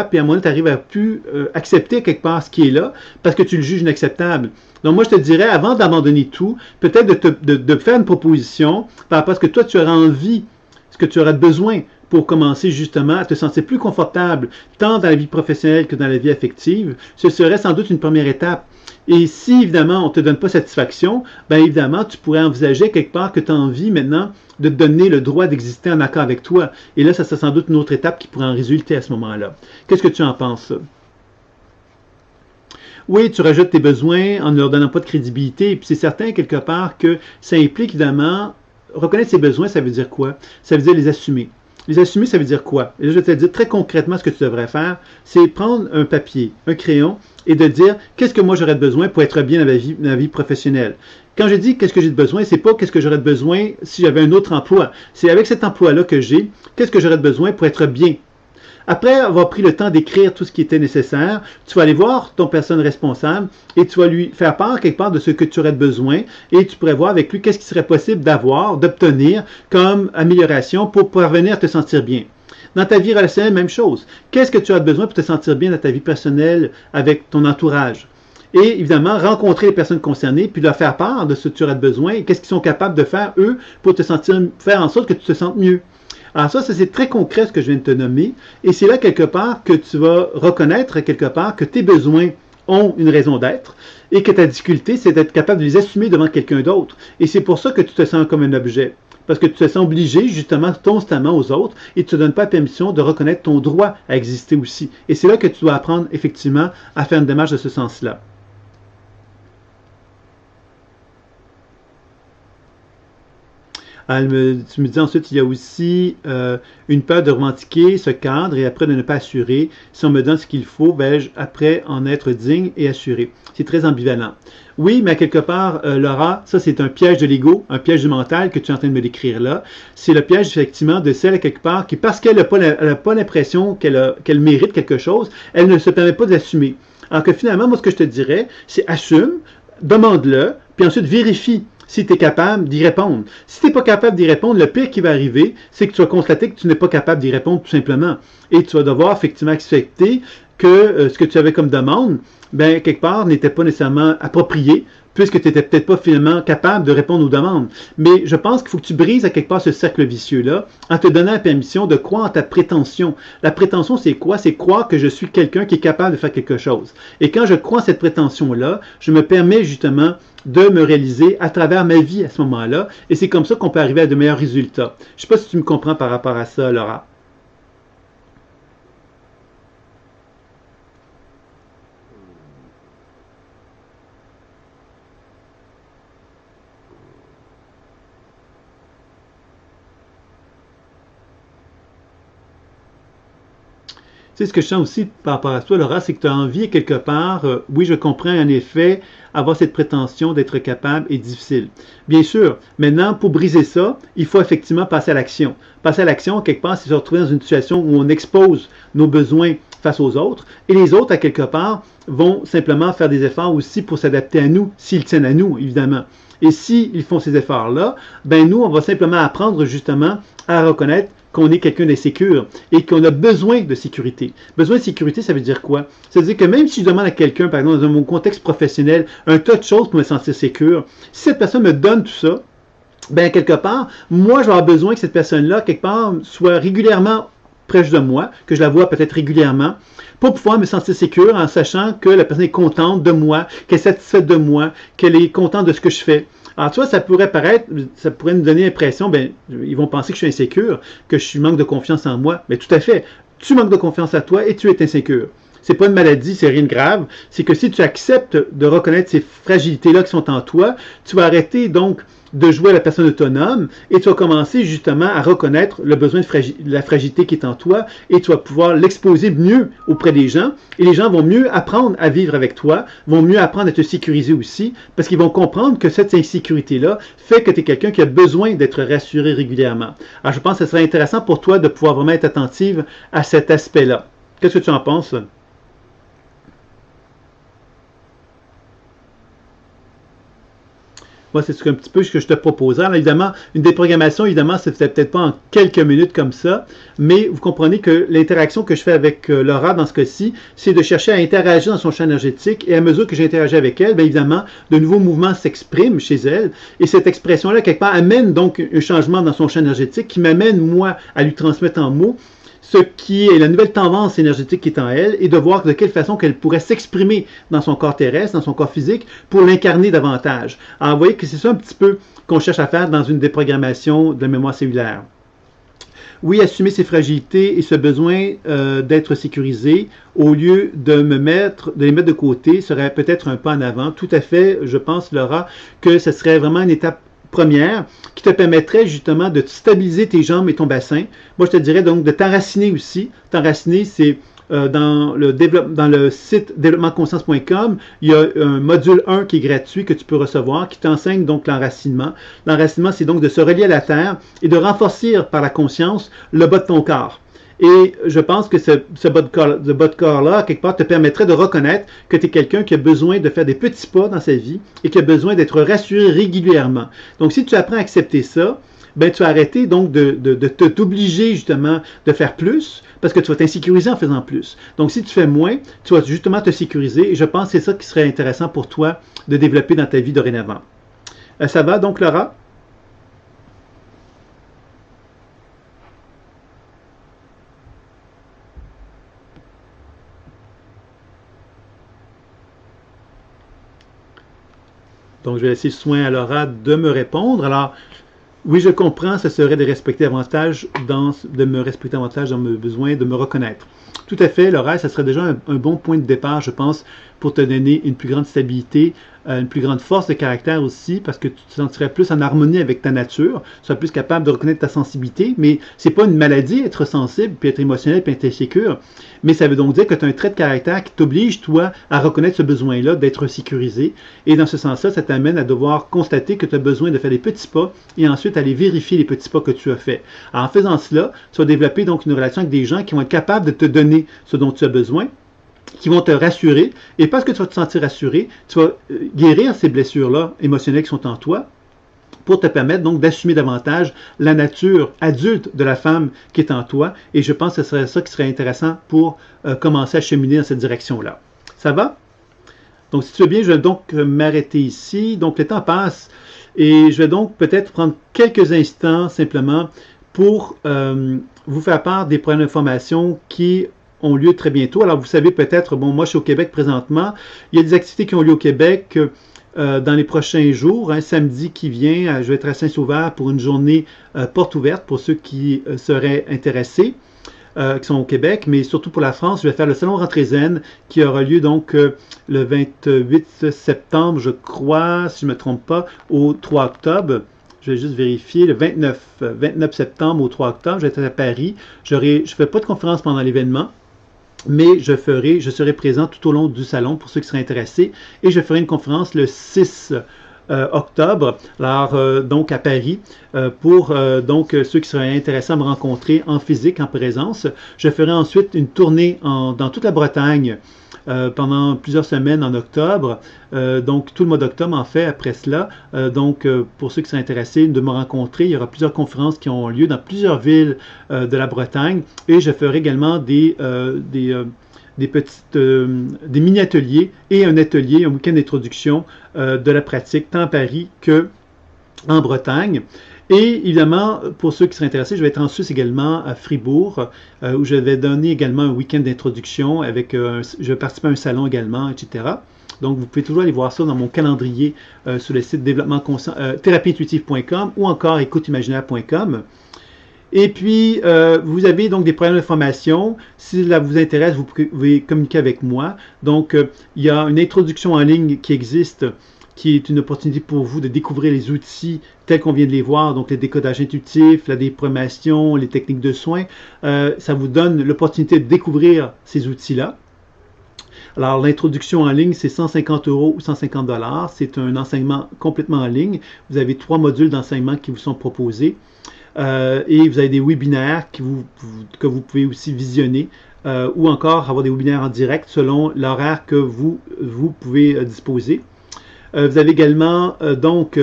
puis à un moment, tu arrives à plus accepter quelque part ce qui est là, parce que tu le juges inacceptable. Donc moi, je te dirais, avant d'abandonner tout, peut-être de faire une proposition par rapport à ce que toi, tu auras envie, ce que tu auras besoin pour commencer justement à te sentir plus confortable, tant dans la vie professionnelle que dans la vie affective. Ce serait sans doute une première étape. Et si, évidemment, on ne te donne pas satisfaction, bien évidemment, tu pourrais envisager quelque part que tu as envie maintenant de te donner le droit d'exister en accord avec toi. Et là, ça serait sans doute une autre étape qui pourrait en résulter à ce moment-là. Qu'est-ce que tu en penses? Oui, tu rajoutes tes besoins en ne leur donnant pas de crédibilité. Et puis c'est certain, quelque part, que ça implique évidemment, reconnaître ses besoins, ça veut dire quoi? Ça veut dire les assumer. Les assumer, ça veut dire quoi? Et là, je vais te dire très concrètement ce que tu devrais faire. C'est prendre un papier, un crayon, et de dire qu'est-ce que moi j'aurais besoin pour être bien dans ma vie professionnelle. Quand je dis qu'est-ce que j'ai de besoin, c'est pas qu'est-ce que j'aurais de besoin si j'avais un autre emploi. C'est avec cet emploi-là que j'ai, qu'est-ce que j'aurais de besoin pour être bien. Après avoir pris le temps d'écrire tout ce qui était nécessaire, tu vas aller voir ton personne responsable et tu vas lui faire part quelque part de ce que tu aurais besoin et tu pourrais voir avec lui qu'est-ce qui serait possible d'avoir, d'obtenir comme amélioration pour parvenir à te sentir bien. Dans ta vie relationnelle, même chose. Qu'est-ce que tu as besoin pour te sentir bien dans ta vie personnelle avec ton entourage? Et évidemment, rencontrer les personnes concernées, puis leur faire part de ce que tu aurais besoin et qu'est-ce qu'ils sont capables de faire, eux, pour te sentir, faire en sorte que tu te sentes mieux. Alors ça c'est très concret ce que je viens de te nommer, et c'est là quelque part que tu vas reconnaître quelque part que tes besoins ont une raison d'être, et que ta difficulté, c'est d'être capable de les assumer devant quelqu'un d'autre. Et c'est pour ça que tu te sens comme un objet. Parce que tu te sens obligé, justement, constamment aux autres, et tu ne te donnes pas permission de reconnaître ton droit à exister aussi. Et c'est là que tu dois apprendre, effectivement, à faire une démarche de ce sens-là. Tu me dis ensuite, il y a aussi une peur de revendiquer ce cadre et après de ne pas assurer. Si on me donne ce qu'il faut, vais-je après en être digne et assuré? C'est très ambivalent. Oui, mais à quelque part, Laura, ça c'est un piège de l'ego, un piège du mental que tu es en train de me décrire là. C'est le piège effectivement de celle à quelque part qui, parce qu'elle n'a pas l'impression qu'elle mérite quelque chose, elle ne se permet pas d'assumer. Alors que finalement, moi ce que je te dirais, c'est assume, demande-le, puis ensuite vérifie si tu es capable d'y répondre. Si tu n'es pas capable d'y répondre, le pire qui va arriver, c'est que tu vas constater que tu n'es pas capable d'y répondre tout simplement. Et tu vas devoir effectivement accepter que ce que tu avais comme demande, ben, quelque part, n'était pas nécessairement approprié, puisque tu n'étais peut-être pas finalement capable de répondre aux demandes. Mais je pense qu'il faut que tu brises à quelque part ce cercle vicieux-là en te donnant la permission de croire en ta prétention. La prétention, c'est quoi? C'est croire que je suis quelqu'un qui est capable de faire quelque chose. Et quand je crois en cette prétention-là, je me permets justement de me réaliser à travers ma vie à ce moment-là. Et c'est comme ça qu'on peut arriver à de meilleurs résultats. Je ne sais pas si tu me comprends par rapport à ça, Laura. Tu sais, ce que je sens aussi par rapport à toi, Laura, c'est que tu as envie quelque part, oui, je comprends en effet, avoir cette prétention d'être capable est difficile. Bien sûr, maintenant, pour briser ça, il faut effectivement passer à l'action. Passer à l'action, quelque part, c'est se retrouver dans une situation où on expose nos besoins face aux autres, et les autres, à quelque part, vont simplement faire des efforts aussi pour s'adapter à nous, s'ils tiennent à nous, évidemment. Et s'ils font ces efforts-là, ben nous, on va simplement apprendre justement à reconnaître qu'on est quelqu'un d'insécure et qu'on a besoin de sécurité. Besoin de sécurité, ça veut dire quoi? Ça veut dire que même si je demande à quelqu'un, par exemple, dans mon contexte professionnel, un tas de choses pour me sentir sécure, si cette personne me donne tout ça, ben quelque part, moi, je vais avoir besoin que cette personne-là, quelque part, soit régulièrement proche de moi, que je la vois peut-être régulièrement, pour pouvoir me sentir sécure en sachant que la personne est contente de moi, qu'elle est satisfaite de moi, qu'elle est contente de ce que je fais. Alors, tu vois, ça pourrait paraître, ça pourrait nous donner l'impression, ben, ils vont penser que je suis insécure, que je manque de confiance en moi. Mais tout à fait, tu manques de confiance en toi et tu es insécure. C'est pas une maladie, c'est rien de grave. C'est que si tu acceptes de reconnaître ces fragilités-là qui sont en toi, tu vas arrêter donc de jouer à la personne autonome et tu vas commencer justement à reconnaître le besoin de la fragilité qui est en toi et tu vas pouvoir l'exposer mieux auprès des gens et les gens vont mieux apprendre à vivre avec toi, vont mieux apprendre à te sécuriser aussi parce qu'ils vont comprendre que cette insécurité-là fait que tu es quelqu'un qui a besoin d'être rassuré régulièrement. Alors je pense que ce serait intéressant pour toi de pouvoir vraiment être attentive à cet aspect-là. Qu'est-ce que tu en penses? Moi, c'est un petit peu ce que je te proposais. Alors, évidemment, une déprogrammation, évidemment, ça ne se fait peut-être pas en quelques minutes comme ça, mais vous comprenez que l'interaction que je fais avec Laura dans ce cas-ci, c'est de chercher à interagir dans son champ énergétique et à mesure que j'interagis avec elle, bien évidemment, de nouveaux mouvements s'expriment chez elle et cette expression-là, quelque part, amène donc un changement dans son champ énergétique qui m'amène, moi, à lui transmettre en mots ce qui est la nouvelle tendance énergétique qui est en elle et de voir de quelle façon qu'elle pourrait s'exprimer dans son corps terrestre, dans son corps physique, pour l'incarner davantage. Alors, vous voyez que c'est ça un petit peu qu'on cherche à faire dans une déprogrammation de la mémoire cellulaire. oui, assumer ses fragilités et ce besoin d'être sécurisé, au lieu de les mettre de côté, serait peut-être un pas en avant. Tout à fait, je pense, Laura, que ce serait vraiment une étape première qui te permettrait justement de stabiliser tes jambes et ton bassin. Moi, je te dirais donc de t'enraciner aussi. T'enraciner, c'est dans le site développementconscience.com, il y a un module 1 qui est gratuit que tu peux recevoir, qui t'enseigne donc l'enracinement. L'enracinement, c'est donc de se relier à la terre et de renforcer par la conscience le bas de ton corps. Et je pense que ce bas de corps-là, quelque part, te permettrait de reconnaître que tu es quelqu'un qui a besoin de faire des petits pas dans sa vie et qui a besoin d'être rassuré régulièrement. Donc, si tu apprends à accepter ça, ben, tu vas arrêter donc de t'obliger justement de faire plus parce que tu vas t'insécuriser en faisant plus. Donc, si tu fais moins, tu vas justement te sécuriser et je pense que c'est ça qui serait intéressant pour toi de développer dans ta vie dorénavant. Ça va donc, Laura? Donc, je vais laisser soin à Laura de me répondre. Alors, oui, je comprends, ce serait de me respecter davantage dans mes besoins, de me reconnaître. Tout à fait, Laura, ça serait déjà un bon point de départ, je pense, pour te donner une plus grande stabilité, une plus grande force de caractère aussi, parce que tu te sentirais plus en harmonie avec ta nature, tu serais plus capable de reconnaître ta sensibilité, mais c'est pas une maladie, être sensible, puis être émotionnel, puis être insécure, mais ça veut donc dire que tu as un trait de caractère qui t'oblige, toi, à reconnaître ce besoin-là, d'être sécurisé, et dans ce sens-là, ça t'amène à devoir constater que tu as besoin de faire des petits pas, et ensuite aller vérifier les petits pas que tu as faits. Alors, en faisant cela, tu vas développer donc une relation avec des gens qui vont être capables de te donner ce dont tu as besoin, qui vont te rassurer, et parce que tu vas te sentir rassuré, tu vas guérir ces blessures-là émotionnelles qui sont en toi pour te permettre donc d'assumer davantage la nature adulte de la femme qui est en toi, et je pense que ce serait ça qui serait intéressant pour commencer à cheminer dans cette direction-là. Ça va? Donc, si tu veux bien, je vais donc m'arrêter ici. Donc, le temps passe, et je vais donc peut-être prendre quelques instants simplement pour vous faire part des problèmes d'information qui ont lieu très bientôt. Alors, vous savez peut-être, bon, moi, je suis au Québec présentement. Il y a des activités qui ont lieu au Québec dans les prochains jours. Samedi qui vient, je vais être à Saint-Sauveur pour une journée porte ouverte pour ceux qui seraient intéressés, qui sont au Québec, mais surtout pour la France, je vais faire le Salon Rentrée Zen qui aura lieu donc le 28 septembre, je crois, si je ne me trompe pas, au 3 octobre. Je vais juste vérifier, le 29 septembre au 3 octobre, je vais être à Paris. Je ne ferai pas de conférence pendant l'événement, mais je serai présent tout au long du salon pour ceux qui seraient intéressés, et je ferai une conférence le 6 octobre, alors donc à Paris, pour donc ceux qui seraient intéressés à me rencontrer en physique, en présence. Je ferai ensuite une tournée dans toute la Bretagne pendant plusieurs semaines en octobre, donc tout le mois d'octobre en fait après cela. Donc pour ceux qui sont intéressés de me rencontrer, il y aura plusieurs conférences qui ont lieu dans plusieurs villes de la Bretagne, et je ferai également des mini-ateliers et un atelier, un week-end d'introduction de la pratique, tant à Paris que en Bretagne. Et évidemment, pour ceux qui seraient intéressés, je vais être en Suisse également, à Fribourg, où je vais donner également un week-end d'introduction je vais participer à un salon également, etc. Donc, vous pouvez toujours aller voir ça dans mon calendrier sur le site thérapieintuitive.com ou encore écouteimaginaire.com. Et puis, vous avez donc des problèmes d'information. Si cela vous intéresse, vous pouvez communiquer avec moi. Donc, il y a une introduction en ligne qui existe, qui est une opportunité pour vous de découvrir les outils tels qu'on vient de les voir, donc le décodage intuitif, la déprogrammation, les techniques de soins. Ça vous donne l'opportunité de découvrir ces outils-là. Alors, l'introduction en ligne, c'est 150 € ou 150 $. C'est un enseignement complètement en ligne. Vous avez 3 modules d'enseignement qui vous sont proposés. Et vous avez des webinaires que vous pouvez aussi visionner ou encore avoir des webinaires en direct selon l'horaire que vous pouvez disposer. Vous avez également donc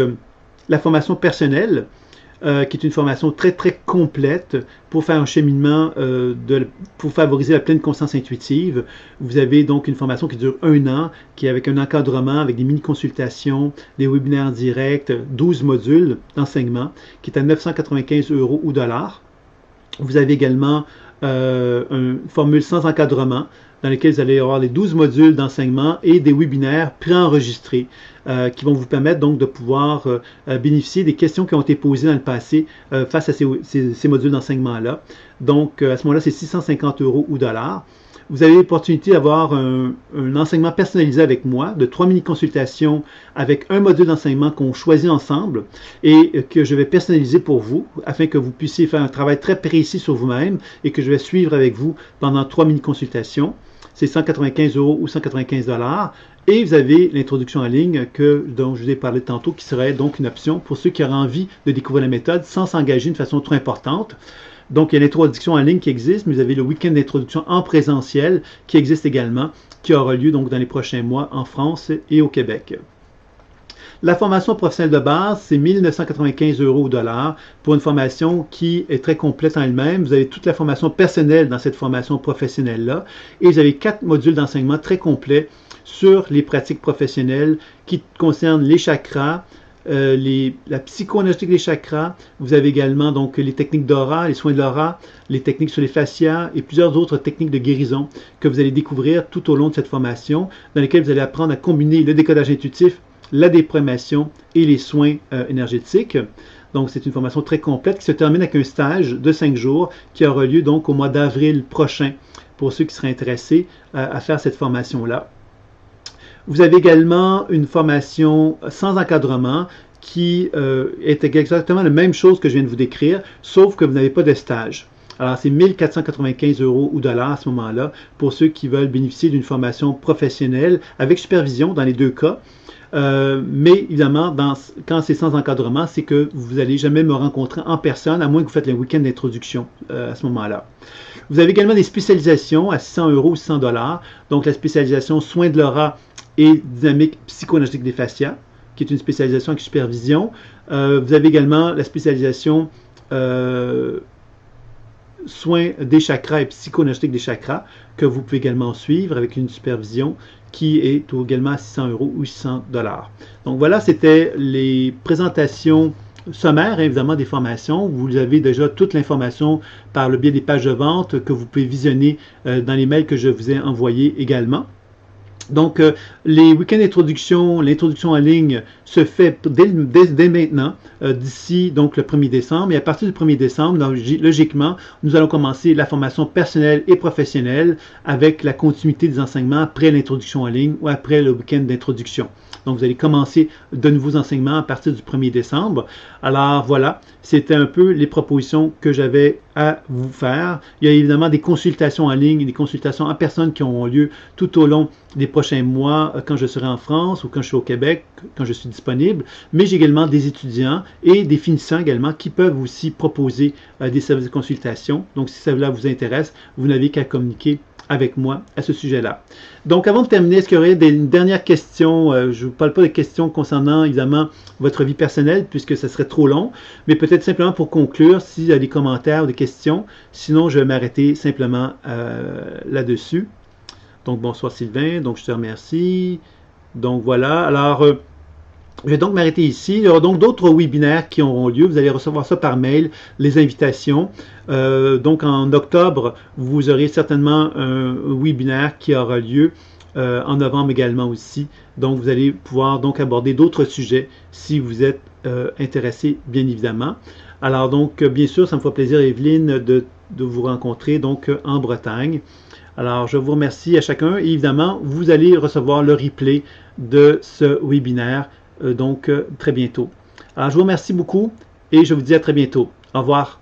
la formation personnelle qui est une formation très très complète pour faire un cheminement, pour favoriser la pleine conscience intuitive. Vous avez donc une formation qui dure 1 an, qui est avec un encadrement, avec des mini-consultations, des webinaires directs, 12 modules d'enseignement, qui est à 995 € ou dollars. Vous avez également une formule sans encadrement, dans lesquels vous allez avoir les 12 modules d'enseignement et des webinaires préenregistrés qui vont vous permettre donc de pouvoir bénéficier des questions qui ont été posées dans le passé face à ces modules d'enseignement-là. Donc, à ce moment-là, c'est 650 € ou dollars. Vous avez l'opportunité d'avoir un enseignement personnalisé avec moi, de 3 mini-consultations avec un module d'enseignement qu'on choisit ensemble et que je vais personnaliser pour vous afin que vous puissiez faire un travail très précis sur vous-même et que je vais suivre avec vous pendant 3 mini-consultations. C'est 195 € ou 195 $. Et vous avez l'introduction en ligne dont je vous ai parlé tantôt, qui serait donc une option pour ceux qui auraient envie de découvrir la méthode sans s'engager d'une façon trop importante. Donc, il y a l'introduction en ligne qui existe, mais vous avez le week-end d'introduction en présentiel qui existe également, qui aura lieu donc dans les prochains mois en France et au Québec. La formation professionnelle de base, c'est 1995 € ou dollars pour une formation qui est très complète en elle-même. Vous avez toute la formation personnelle dans cette formation professionnelle-là et vous avez 4 modules d'enseignement très complets sur les pratiques professionnelles qui concernent les chakras, la psycho-énergétique des chakras. Vous avez également donc les techniques d'aura, les soins de l'aura, les techniques sur les fascias et plusieurs autres techniques de guérison que vous allez découvrir tout au long de cette formation, dans lesquelles vous allez apprendre à combiner le décodage intuitif, la déprogrammation et les soins énergétiques. Donc, c'est une formation très complète qui se termine avec un stage de 5 jours qui aura lieu donc au mois d'avril prochain pour ceux qui seraient intéressés à faire cette formation-là. Vous avez également une formation sans encadrement qui est exactement la même chose que je viens de vous décrire, sauf que vous n'avez pas de stage. Alors, c'est 1495 € ou dollars à ce moment-là pour ceux qui veulent bénéficier d'une formation professionnelle avec supervision dans les deux cas. Mais évidemment, quand c'est sans encadrement, c'est que vous n'allez jamais me rencontrer en personne, à moins que vous faites le week-end d'introduction à ce moment-là. Vous avez également des spécialisations à 600 € ou 100 $. Donc, la spécialisation soins de l'aura et dynamique psycho-énergétique des fascias, qui est une spécialisation avec supervision. Vous avez également la spécialisation soins des chakras et psycho-énergétique des chakras, que vous pouvez également suivre avec une supervision qui est également à 600 € ou 600 $. Donc voilà, c'était les présentations sommaires, évidemment, des formations. Vous avez déjà toute l'information par le biais des pages de vente que vous pouvez visionner dans les mails que je vous ai envoyés également. Donc, les week-ends d'introduction, l'introduction en ligne se fait dès maintenant, d'ici donc le 1er décembre. Et à partir du 1er décembre, logiquement, nous allons commencer la formation personnelle et professionnelle avec la continuité des enseignements après l'introduction en ligne ou après le week-end d'introduction. Donc, vous allez commencer de nouveaux enseignements à partir du 1er décembre. Alors, voilà, c'était un peu les propositions que j'avais à vous faire. Il y a évidemment des consultations en ligne, des consultations en personne qui auront lieu tout au long des prochains mois quand je serai en France ou quand je suis au Québec, quand je suis disponible. Mais j'ai également des étudiants et des finissants également qui peuvent aussi proposer des services de consultation. Donc, si cela vous intéresse, vous n'avez qu'à communiquer avec moi à ce sujet-là. Donc, avant de terminer, est-ce qu'il y aurait une dernière question? Je ne vous parle pas de questions concernant, évidemment, votre vie personnelle, puisque ce serait trop long, mais peut-être simplement pour conclure, s'il y a des commentaires ou des questions. Sinon, je vais m'arrêter simplement là-dessus. Donc, bonsoir Sylvain, donc je te remercie. Donc, voilà. Alors, je vais donc m'arrêter ici. Il y aura donc d'autres webinaires qui auront lieu. Vous allez recevoir ça par mail, les invitations. Donc en octobre, vous aurez certainement un webinaire qui aura lieu en novembre également aussi. Donc vous allez pouvoir donc aborder d'autres sujets si vous êtes intéressé, bien évidemment. Alors donc, bien sûr, ça me fera plaisir, Evelyne, de vous rencontrer donc en Bretagne. Alors, je vous remercie à chacun. Et évidemment, vous allez recevoir le replay de ce webinaire donc très bientôt. Alors, je vous remercie beaucoup et je vous dis à très bientôt. Au revoir.